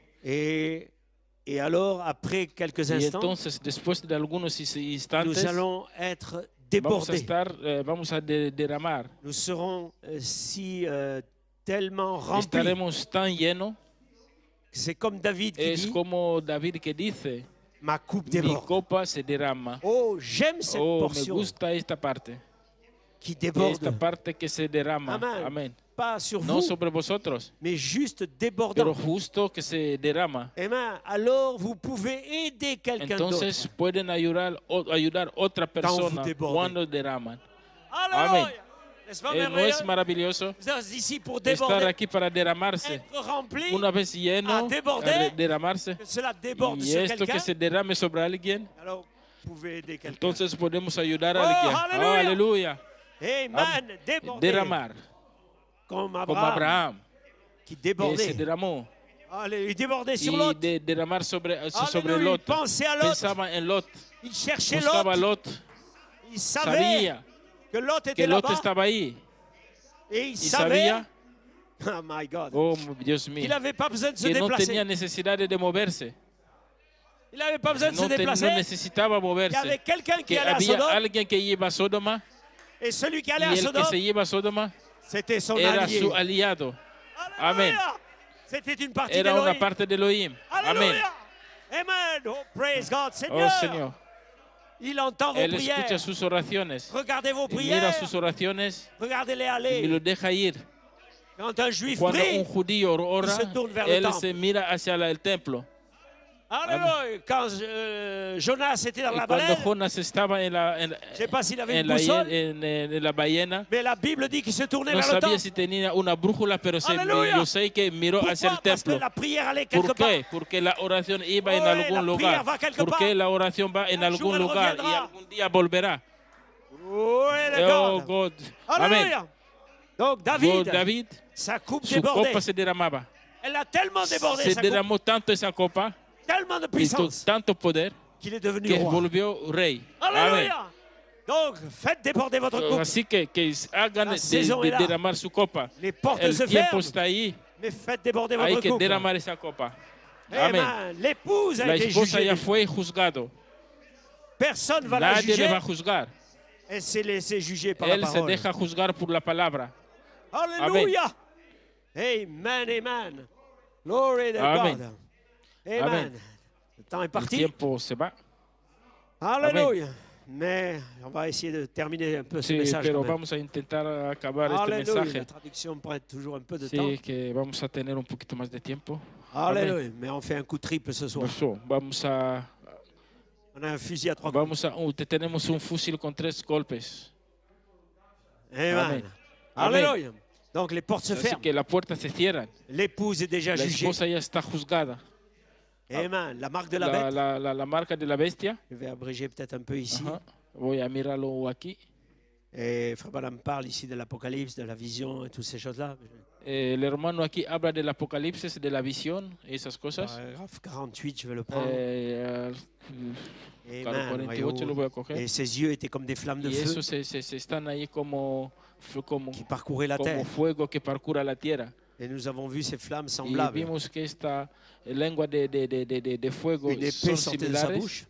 Et alors, après quelques Y instants, entonces, después de algunos nous instantes, allons être vamos a débordés. vamos a derramar. Nous serons tellement remplis. Estaremos tan llenos. C'est comme David qui Es dit, como David que dice, ma coupe mi déborde. copa se derrama. Oh, j'aime cette Oh, me portion gusta esta parte. qui déborde. Esta parte que se derrama. Amén. Amén. pas sur no vous, sobre vosotros, mais juste pero débordant. justo que se derrama. Amen. Alors vous pouvez aider quelqu'un Entonces d'autre. pueden ayudar otra persona débordez. cuando derraman. Alléluia. N'est-ce pas No es merveilleux? maravilloso Vous êtes ici pour estar déborder, aquí para derramarse. être rempli, Una vez lleno, a déborder, derramarse. que cela déborde Y sur esto quelqu'un. que se derrame sobre alguien, Alors vous pouvez aider quelqu'un. entonces podemos ayudar a Oh, alguien. aleluya. Oh, aleluya. Amen. Déborder Derramar, comme como Abraham Abraham, qui que se débordait. derramó. Allez, il débordait sur Y l'autre. derramar sobre Alléluia, Lot. il pensait à l'autre. Pensaba en Lot, Il cherchait buscaba l'autre. Lot, Il savait sabía que l'autre était que Lot là-bas. estaba ahí. Et il Y savait, sabía, oh my God, oh Dios qu'il mío, n'avait pas besoin de se que no déplacer. tenía necesidad de moverse. Il n'avait pas besoin de se No déplacer. necesitaba Il y avait moverse. quelqu'un qui Que allait à había Sodome. alguien que iba a Sodoma Et celui qui y allait à el que se Sodome, iba a Sodoma c'était son era allié. su aliado. Amén. Alléluia. C'était une partie Era una d'Elohim. parte de Elohim. Amén. Alléluia. Amen. Oh, praise God. Oh Seigneur, Señor, il entend vos Él prières. escucha sus oraciones. Regardez vos Y mira prières. sus oraciones Regardez-les y aller. lo deja ir. Quand un juif Cuando prie, un judío ora, se tourne vers le él temple. se mira hacia el templo. Alléluia. Quand Jonas était dans Y la cuando baleine, Jonas estaba je ne sais pas s'il avait en une la, boussole, en la ballena, mais la Bible dit qu'il se tournait no vers le sabía temple. si tenía una brújula, pero Aleluya. yo sé que miró hacia Pourquoi? el Parce que templo. la prière allait quelque ¿Por part. qué? Porque la oración iba en Oh, algún la lugar. prière va quelque Porque part. la oración va en Un jour algún elle lugar y reviendra. algún día volverá. Oh, le Oh God. God. Amén. Alléluia. Donc Oh, David, David, sa coupe su débordait. copa se derramaba. Elle a tellement débordé, Se sa coupe, derramó tanto esa copa tellement de y puissance, tanto poder qu'il est devenu que roi. volvió rey. Amén. Alléluia. Donc faites déborder votre coupe. Así que hagan La saison est là. derramar su copa. Les portes El se tiempo ferment, está ahí. mais faites déborder Hay votre que coupe. derramar esa copa. Amén. Amen. L'épouse a La été esposa jugée. ya fue juzgado. Personne ne va la Nadie le juger. va a juzgar. Elle s'est laissée juger par la Él se parole. deja juzgar por la palabra. Alléluia. Amen, amen. Glory to Amen. God. Amen. Amen. Le temps est El parti. tiempo se va. Alléluia. Mais on va essayer de terminer un peu ce Sí, message. pero quand même. vamos a intentar acabar este Alléluia. mensaje. La traduction prend toujours un peu de temps. Sí, que vamos a tener un poquito más de tiempo. Alléluia. Mais on fait un coup triple ce soir. Eso, vamos a, On a un fusil à 3 coups. tenemos un fusil con 3 golpes. Amen. Amen. Alléluia. Donc les portes se Así ferment. que las puertas se cierran. L'épouse est déjà La jugée. esposa ya está juzgada. Amen. La marque de la bête. La marca de la bestia. Je vais abréger peut-être un peu ici. Ajá. Voy a mirarlo aquí. Et Frère Branham parle ici de l'Apocalypse, de la vision et toutes ces choses-là. El hermano aquí habla del apocalipsis, de la visión, esas cosas. Paragraphe 48, je vais le prendre. Claro, Amen. 48 lo voy a coger. Et ses yeux étaient comme des flammes de Y feu eso se están ahí como qui parcouraient la terre. fuego que parcura la tierra. Et nous avons vu ces flammes Y semblables. vimos que esta lengua de fuego Une épée son sortait de sa similares. bouche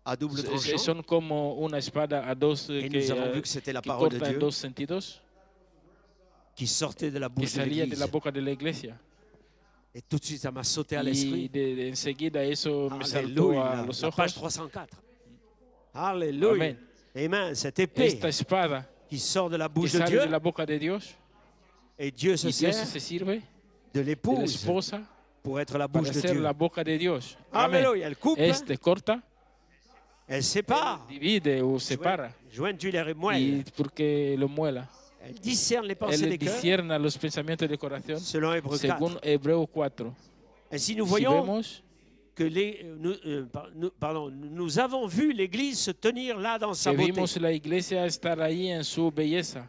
à double tranchant. Son como una espada a dos Et que, nous avons vu que c'était la que parole de corta en Dieu dos sentidos, qui sortait de la que bouche de salía de la l'Église. boca de la iglesia. Et tout de suite, ça m'a sauté à Y l'esprit. enseguida eso me saltó Alléluia. a los La page ojos. 304. Alléluia. Amen. Amen. Cette épée Esta espada qui sort de la que bouche de sale Dieu. de la boca de Dios, Et Dieu se y Dios sert se sirve de de la l'épouse esposa pour être la para bouche de ser Dieu. la boca de Dios. Amén. Alléluia. Elle coupe, Corta, elle sépare. divide o separa, Jointulaire et moelle. y porque lo muela. Elle discerne les pensées Él des cœurs discierna los pensamientos de corazón selon Hébreux 4. según Hebreo 4. Ainsi, nous Si voyons vemos, que nous avons vu l'Église se tenir là dans sa que beauté. vimos la iglesia estar ahí en su belleza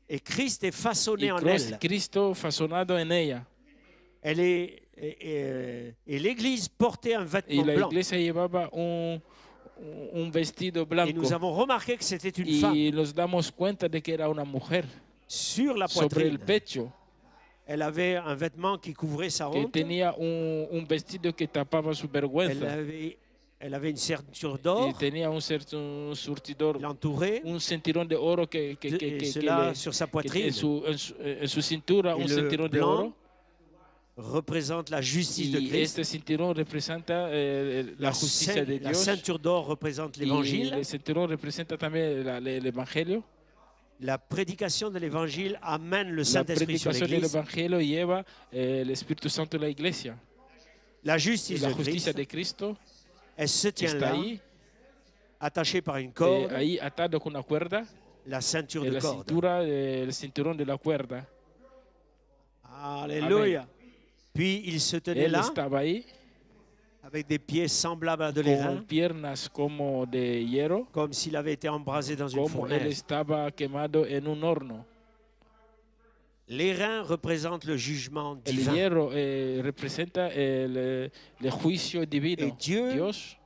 Et Christ est façonné y en elle. Cristo fasonado en ella. Elle est, et l'Église portait un Y vêtement la blanc. iglesia llevaba un vestido Et blanco. nous avons remarqué que c'était une femme Y nos damos cuenta de que era una mujer sur la sobre poitrine. el pecho, Elle avait un vêtement qui couvrait sa que honte. tenía un vestido que tapaba su vergüenza Elle avait une ceinture y d'or tenía un surtidor, qui l'entourait. un cinturón de oro Et cela sur sa poitrine en su cintura, Y un le cinturón de blanc oro. représente la justice de Y Christ. este cinturón representa la justicia de La Dios. ceinture d'or représente Y l'évangile. el cinturón representa también el evangelio. La prédication de l'évangile amène le La Saint-Esprit sur predicación del l'Église. Evangelio lleva el Espíritu Santo a la iglesia. La Y justice la de justicia Christ, de Cristo elle se tient está là, ahí, attachée par une corde, ahí atado con una cuerda, la ceinture en de la corde. cintura, el cinturón de la cuerda. Alléluia. Puis il se tenait Él là, estaba ahí avec des pieds semblables à de l'airain, con piernas como de hierro, comme s'il avait été embrasé dans une como él fournaise. estaba quemado en un horno. L'airain représente le jugement El divin. hierro representa el juicio divino. Et Dieu, Dios,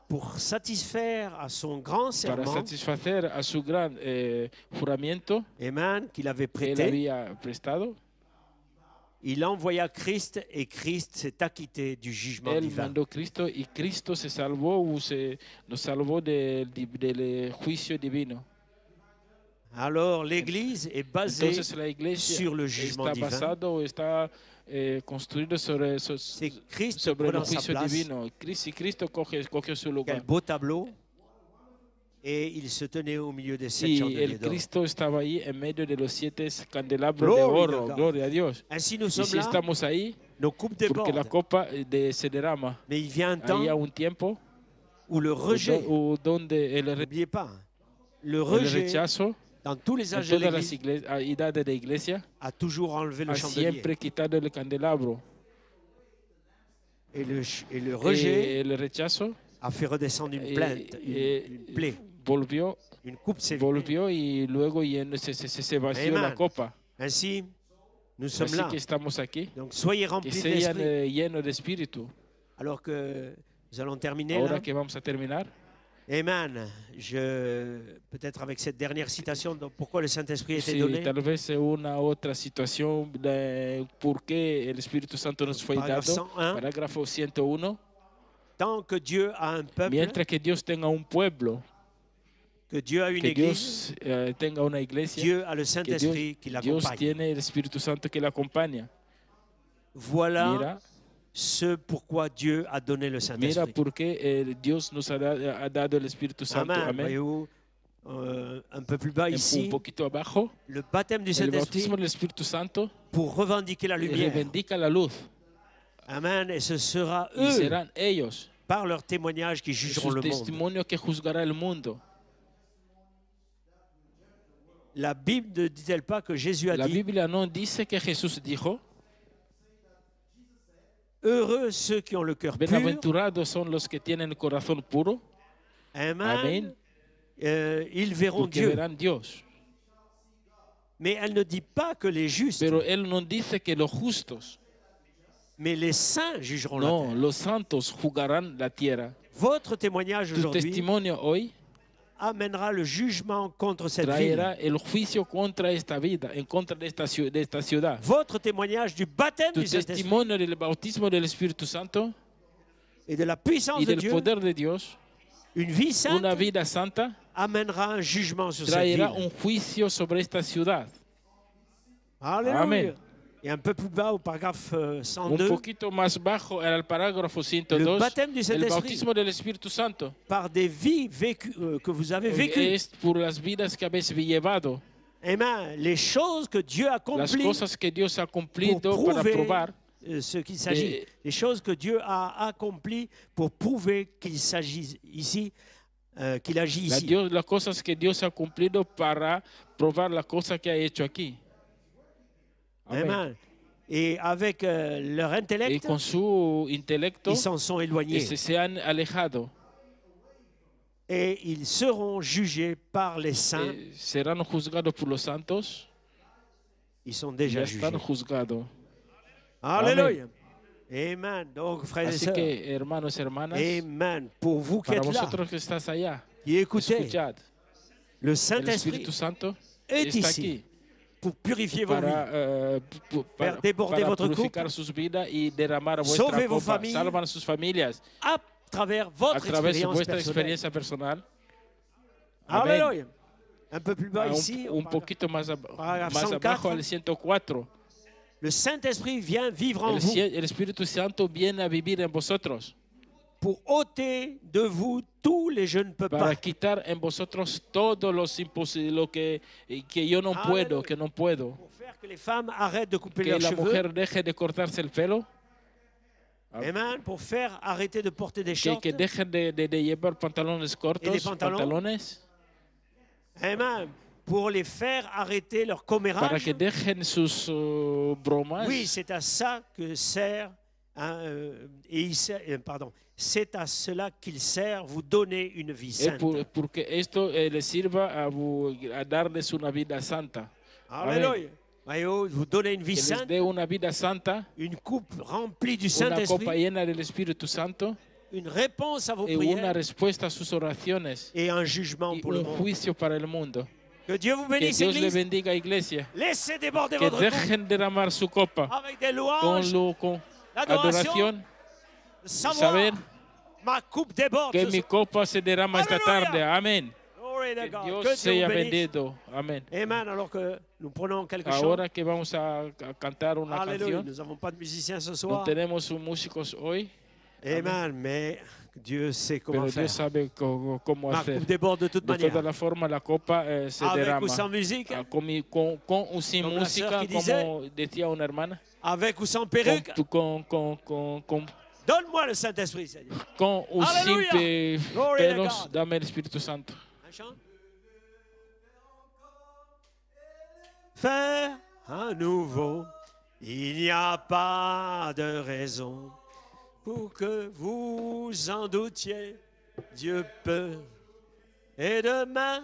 pour satisfaire à son grand para serment, satisfacer a su gran juramento Amen, qu'il avait que él prêté, había prestado, il envoya Christ et Christ s'est acquitté du jugement él divin. mandó Cristo y Cristo se salvó o nos salvó del juicio divino. Alors l'Église est basée Entonces la iglesia sur le jugement está divin. basado o está construido sobre C'est Christ sobre el prenant sa juicio place. divino. Si Cristo coge su Quel lugar. beau tableau. Et il se tenait au milieu des sept Y chandeliers el d'or. Cristo estaba ahí en medio de los 7 candelabros Glory de to oro. God. Gloria a Dios. Ainsi nous Y sommes si là, estamos ahí, nos coupes porque la débordent. copa se derrama. Mais il vient un Hay temps un tiempo où le rejet, o donde n'oubliez pas, le el rejet rechazo dans tous les en âges de todas las l'Église edades de la iglesia a toujours enlevé le ha chandelier. siempre quitado el candelabro. Et le rejet El rechazo a fait redescendre une plainte, une plaie. volvió Une coupe s'est vidée. volvió y luego se vació la Amen. copa. Ainsi, nous sommes Así là. que estamos aquí. Donc soyez Que remplis de sean l'esprit. llenos de espíritu. Alors que nous allons terminer Ahora là. que vamos a terminar, Amen. Peut-être avec cette dernière citation, donc pourquoi le Saint-Esprit était sí, donné. tal vez una otra situación de por qué el Espíritu Santo nos fue Paragraphe dado. 101. Parágrafo 101. Tant que Dieu a un peuple, Mientras que Dios tenga un pueblo, que Dieu a une que église, Dios tenga una iglesia, Dieu a le que Saint-Esprit qui Dios l'accompagne. tiene el Espíritu Santo que le acompaña. Voilà Mira, ce pourquoi Dieu a donné le mira Saint-Esprit. por qué Dios nos ha dado el Espíritu Santo. Amen. Amén. Voyez-vous, un peu plus bas Un ici, poquito abajo, le baptême du el Saint-Esprit bautismo del Espíritu Santo pour revendiquer la lumière. reivindica la luz. Amen. Et ce sera Y eux, serán ellos, par leur témoignage, qui jugeront su le monde. testimonio que juzgará el mundo. La Bible ne dit-elle pas que Jésus a La dit Biblia no dice que Jesús dijo, heureux ceux qui ont le cœur pur. bienaventurados son los que tienen el corazón puro, Amen. Amén. Ils verront porque Dieu. verán Dios. Mais elle ne dit pas que les justes, Pero Él no dice que los justos, mais les saints jugeront la no, terre. los santos jugarán la tierra. Votre témoignage Tu aujourd'hui testimonio hoy amènera le jugement contre cette ville. traerá el juicio contra esta vida, en contra de esta ciudad. Votre témoignage du baptême Tu du Saint-Esprit testimonio del bautismo del Espíritu Santo et de la puissance y de del Dieu, poder de Dios, une vie sainte, una vida santa, amènera un jugement sur cette traerá ville. un juicio sobre esta ciudad. Alléluia. Amen. Et un peu plus bas, au paragraphe Un 102, poquito más bajo, en el parágrafo le 102, baptême du el Saint-Esprit bautismo del Espíritu Santo. par des vies vécues, que vous avez vécues. Es por las vidas que habéis llevado, Amen. Les choses que Dieu las accomplit cosas que Dios ha pour cumplido para prouver probar ce qu'il s'agit. Les choses que Dieu a accomplies pour prouver qu'il s'agit ici, qu'il agit ici. las cosas que Dios ha cumplido para probar la cosa que ha hecho aquí. Amén. Amen. Et avec leur Y intellect, con su intelecto ils s'en sont éloignés. se han alejado. Et ils seront jugés par les saints. Serán juzgados por los santos. Ils sont Ya déjà jugés. están juzgados. Alléluia. Amen. Donc, frères et Así sœurs, que, hermanos, hermanas, Amen. Pour vous qui para êtes là, vosotros que estás allá, qui écoutez, escuchad, le el Saint-Esprit Espíritu Santo est está ici aquí pour purifier vos vies, para déborder votre purificar couple, sus vidas y derramar sauver vuestra vos copa. familles, Salvan sus familias à travers a votre través de expérience vuestra personnelle. experiencia personal. Amén. Alléluia. Un peu plus bas ici, Un poquito más, paragraphe más 104. abajo, al 104. le Saint-Esprit vient vivre en vous El Espíritu Santo viene a vivir en vosotros pour ôter de vous tous les je ne peux para pas. quitar en vosotros todos los imposibles, lo que yo no puedo, Aleluya. que no puedo. Pour faire que les femmes arrêtent de couper Que leurs la cheveux. mujer deje de cortarse el pelo, Amen. Pour faire arrêter de porter des shorts. que dejen de llevar pantalones cortos, pantalones? Amen. Pour les faire arrêter leur commérage. para que dejen sus bromas. Oui, c'est à ça que sert, c'est à cela qu'il sert vous donner une vie sainte. Porque esto le sirva a darles una vida santa. Alléluia. Vous donnez une vie Que les sainte, dé una vida santa, une coupe remplie du una copa Saint-Esprit, llena del Espíritu Santo une réponse à vos y una prières respuesta a sus oraciones et un jugement y pour le un monde. juicio para el mundo. Que Dieu vous Que bénisse, Dios le Église. bendiga, iglesia. Laissez déborder Que votre coupe dejen derramar su copa avec des louanges, con l'adoration, adoración, savoir, saber ma coupe déborde. que ce mi soir. copa se derrama esta Aleluya. tarde. Amén. Glory to Que God. Dios Que Dieu sea vous bénisse. bendito. Amén. Amen. Alors que nous prenons quelque chose. Ahora que vamos a cantar una Alléluia. canción, Nous n'avons pas de musiciens ce no soir. tenemos músicos hoy, Amen. Mais Dieu sait comment pero faire. Dios sabe cómo Ma hacer. coupe déborde de toute De manière. toda la forma, la copa se Avec derrama. ou sans musique, Con o sin Como la sœur música, qui disait, como decía una hermana, avec ou sans perruque. con Donne-moi le Saint-Esprit, Seigneur. o sin Aleluya. Glory to pelos, God. dame el Espíritu Santo. Un chant. Faire à nouveau, il n'y a pas de raison pour que vous en doutiez. Dieu peut. Et demain,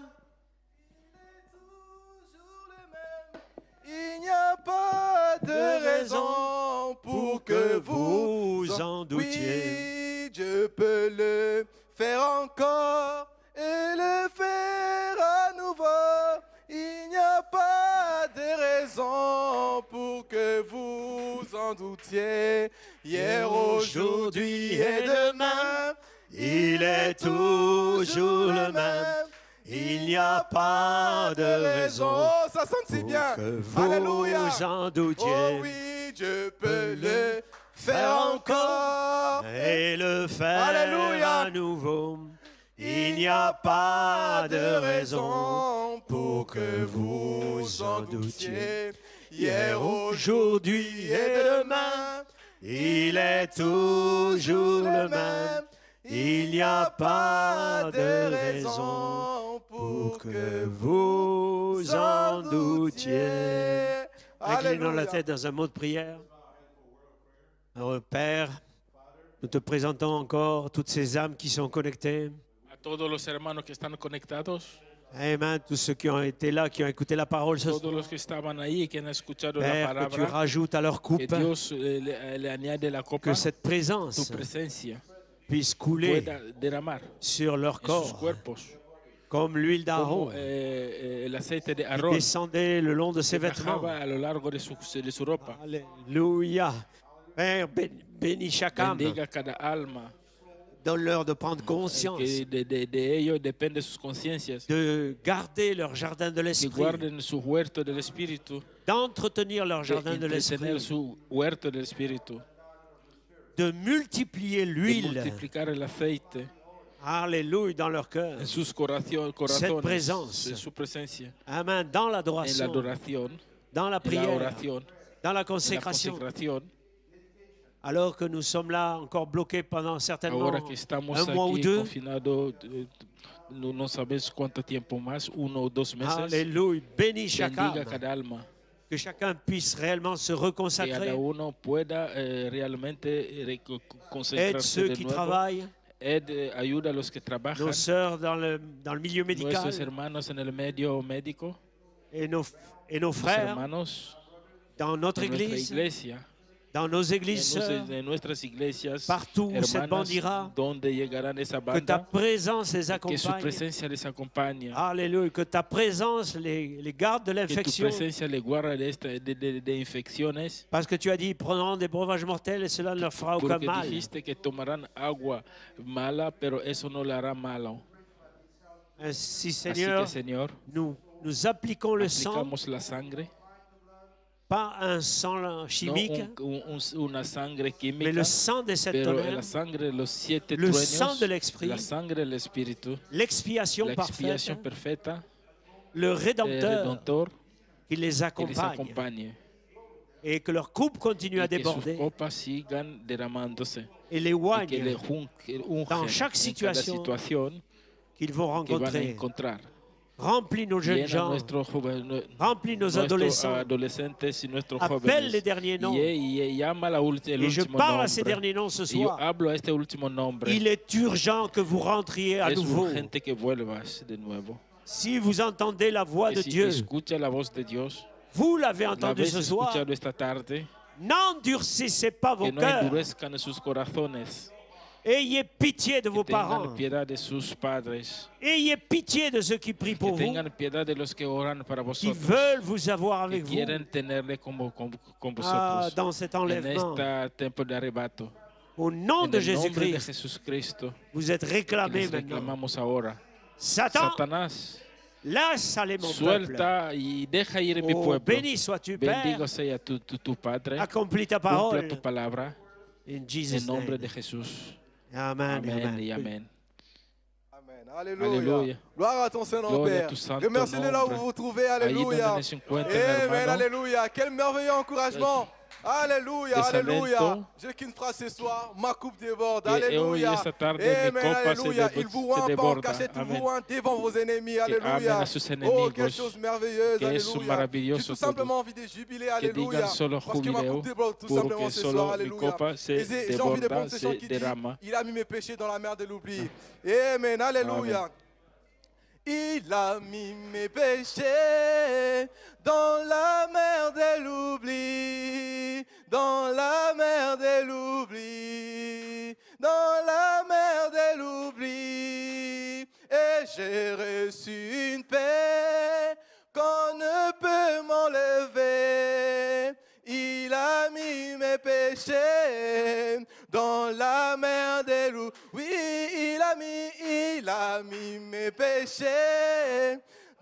Il n'y a pas de raison pour que vous en doutiez. Oui, Dieu peut le faire encore et le faire à nouveau. Il n'y a pas de raison pour que vous en doutiez. Hier, aujourd'hui et demain, il est toujours le même. Il n'y a pas de raison Oh, ça sonne si pour bien. que vous Alléluia. en doutiez. Oh oui, Dieu peut le faire encore. Et le faire Alléluia. à nouveau. Il n'y a pas de raison pour que vous en doutiez. Hier, Aujourd'hui et demain, il est toujours le même. Il n'y a pas de raison pour que vous en doutiez. Inclinons la tête dans un mot de prière. Alors, Père, nous te présentons encore toutes ces âmes qui sont connectées. A todos los hermanos que están conectados, Amen. Tous ceux qui ont été là, qui ont écouté la parole ce todos soir. los que estaban ahí y que han escuchado la Père, que tu palabra, rajoutes à leur coupe, que Dios le añade la copa, que cette tu présence presencia puisse couler pueda derramar sur leur en sus corps, cuerpos, comme l'huile d'Aaron como el aceite de qui Aarón descendait le long de ses que vêtements. bajaba a lo largo de su ropa. Alléluia. Père, bénis chaque âme. Bendiga cada alma, Donne-leur de prendre conscience, que de ellos depende sus conciencias, de garder leur jardin de que l'esprit, guarden su huerto del Espíritu, d'entretenir leur de jardin de entretener l'esprit, su huerto del Espíritu, de multiplier de l'huile, multiplicar el aceite alléluia, dans leur cœur. en sus corazones, présence. en su presencia, Amen. Dans en la l'adoration, adoración, dans la en la prière, oración, dans la en la consécration. consagración. Alors que nous sommes là encore bloqués pendant certainement Ahora que estamos un mois ou aquí deux. confinados, no sabes cuánto tiempo más, 1 o 2 meses. Alléluia. Bénis chaque Bendiga âme. cada alma, Que chacun puisse réellement se que reconsacrer. cada uno pueda realmente Aide concentrarse ceux de qui nuevo. travaillent, Ayuda a los que trabajan, nos sœurs dans le milieu médical nuestros hermanos en el medio médico, et nos los frères hermanos dans notre de nuestra église, iglesia, dans nos églises sœurs, en nuestras iglesias, partout où cette bande hermanas, ira, donde llegarán esa que ta banda, présence les que su accompagne. presencia les acompañe, Alléluia. Que ta présence les garde de que tu l'infection. presencia les guarda de infecciones, Parce que tu as dit, ils prendront des breuvages mortels et cela ne leur fera aucun porque mal. dijiste que tomarán agua mala, pero eso no le hará malo. Ainsi, Así Seigneur, que, Señor, nous appliquons le sang aplicamos la sangre pas un sang no chimique, una sangre mais química, le sang des sept pero tonnerres, la sangre de los 7 le sang truenos, de l'Esprit, la sangre del Espíritu, l'expiation la parfaite, expiación perfecta, le el Rédempteur Redentor qui les que les accompagne acompañe et que leur coupe continue à y que sus déborder copas sigan derramándose et les y que le oigne ungen dans chaque en cada situation situación qu'ils vont que van a rencontrer. encontrar. Remplis nos jeunes Llena gens, nuestros remplis nos adolescents, adolescentes y nuestros appelle les jóvenes derniers noms. y llama el Et je último parle à ces nombre. derniers noms ce Y yo soir. hablo a este último nombre. Il est urgent que vous rentriez à Es nouveau. urgente que vuelvas de nuevo. Si vous entendez la voix Que de si Dieu, escucha la voz de Dios, vous l'avez la entendu habéis ce soir, escuchado esta tarde, n'endurcissez pas que vos no cœurs. endurezcan sus corazones, Ayez pitié de que vos tengan parents. piedad de sus padres, Ayez pitié de ceux qui prient que pour vous, tengan piedad de los que oran para qui vosotros, veulent vous avoir que avec vous quieren tenerle con ah, vosotros dans cet en enlèvement. este tiempo de arrebato. Au nom En de el nombre de Jésus-Christ, Jesucristo, vous êtes que réclamés les maintenant. reclamamos ahora. Satan, Satanás, laisse aller mon peuple. suelta y deja ir mi Oh, pueblo. béni sois-tu, Père. Bendigo sea tu Padre. Accomplis ta Cumpla parole. tu palabra In en Jesus' nombre name. de Jesús. Amen. Amén y amén. Amen. Alléluia. Alléluia. Gloire à ton Saint-Nom, Gloria a Père. tu santo Remerciez-le là où nombre. vous vous trouvez. Ahí Alléluia. donde se encuentran, Amen. hermano. Alléluia. Quel merveilleux encouragement. Alléluia, Desalento. alléluia. J'ai qu'une phrase ce soir, ma coupe déborde. Et hoy, Alléluia. esta tarde, mi Amen, copa alléluia. se Il vous voit en desborda. cachette, il Amen. vous voit devant vos ennemis. amen Alléluia. a sus Oh, enemigos, quelle chose merveilleuse. que es Alléluia. maravilloso J'ai tout todo. simplement envie de jubiler. Que Alléluia. digan solo Parce que ma jubileo, coupe déborde tout simplement porque ce soir. solo mi Alléluia. copa se Et j'ai envie de prendre desborda, ce chant se qui dit, derrama. il a mis mes péchés dans la mer de l'oubli. Amen. Alléluia. Amen. Il a mis mes péchés dans la mer de l'oubli, dans la mer de l'oubli, dans la mer de l'oubli. Et j'ai reçu une paix qu'on ne peut m'enlever. Il a mis mes péchés dans la mer de l'oubli. Oui, il a mis mes péchés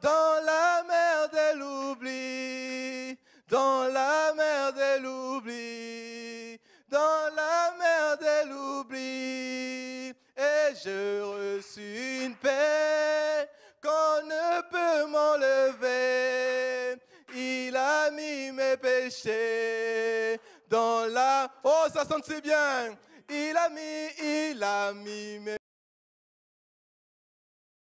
dans la mer de l'oubli, dans la mer de l'oubli, dans la mer de l'oubli. Et j'ai reçu une paix qu'on ne peut m'enlever. Il a mis mes péchés dans la... Oh, ça sonne si bien. Il a mis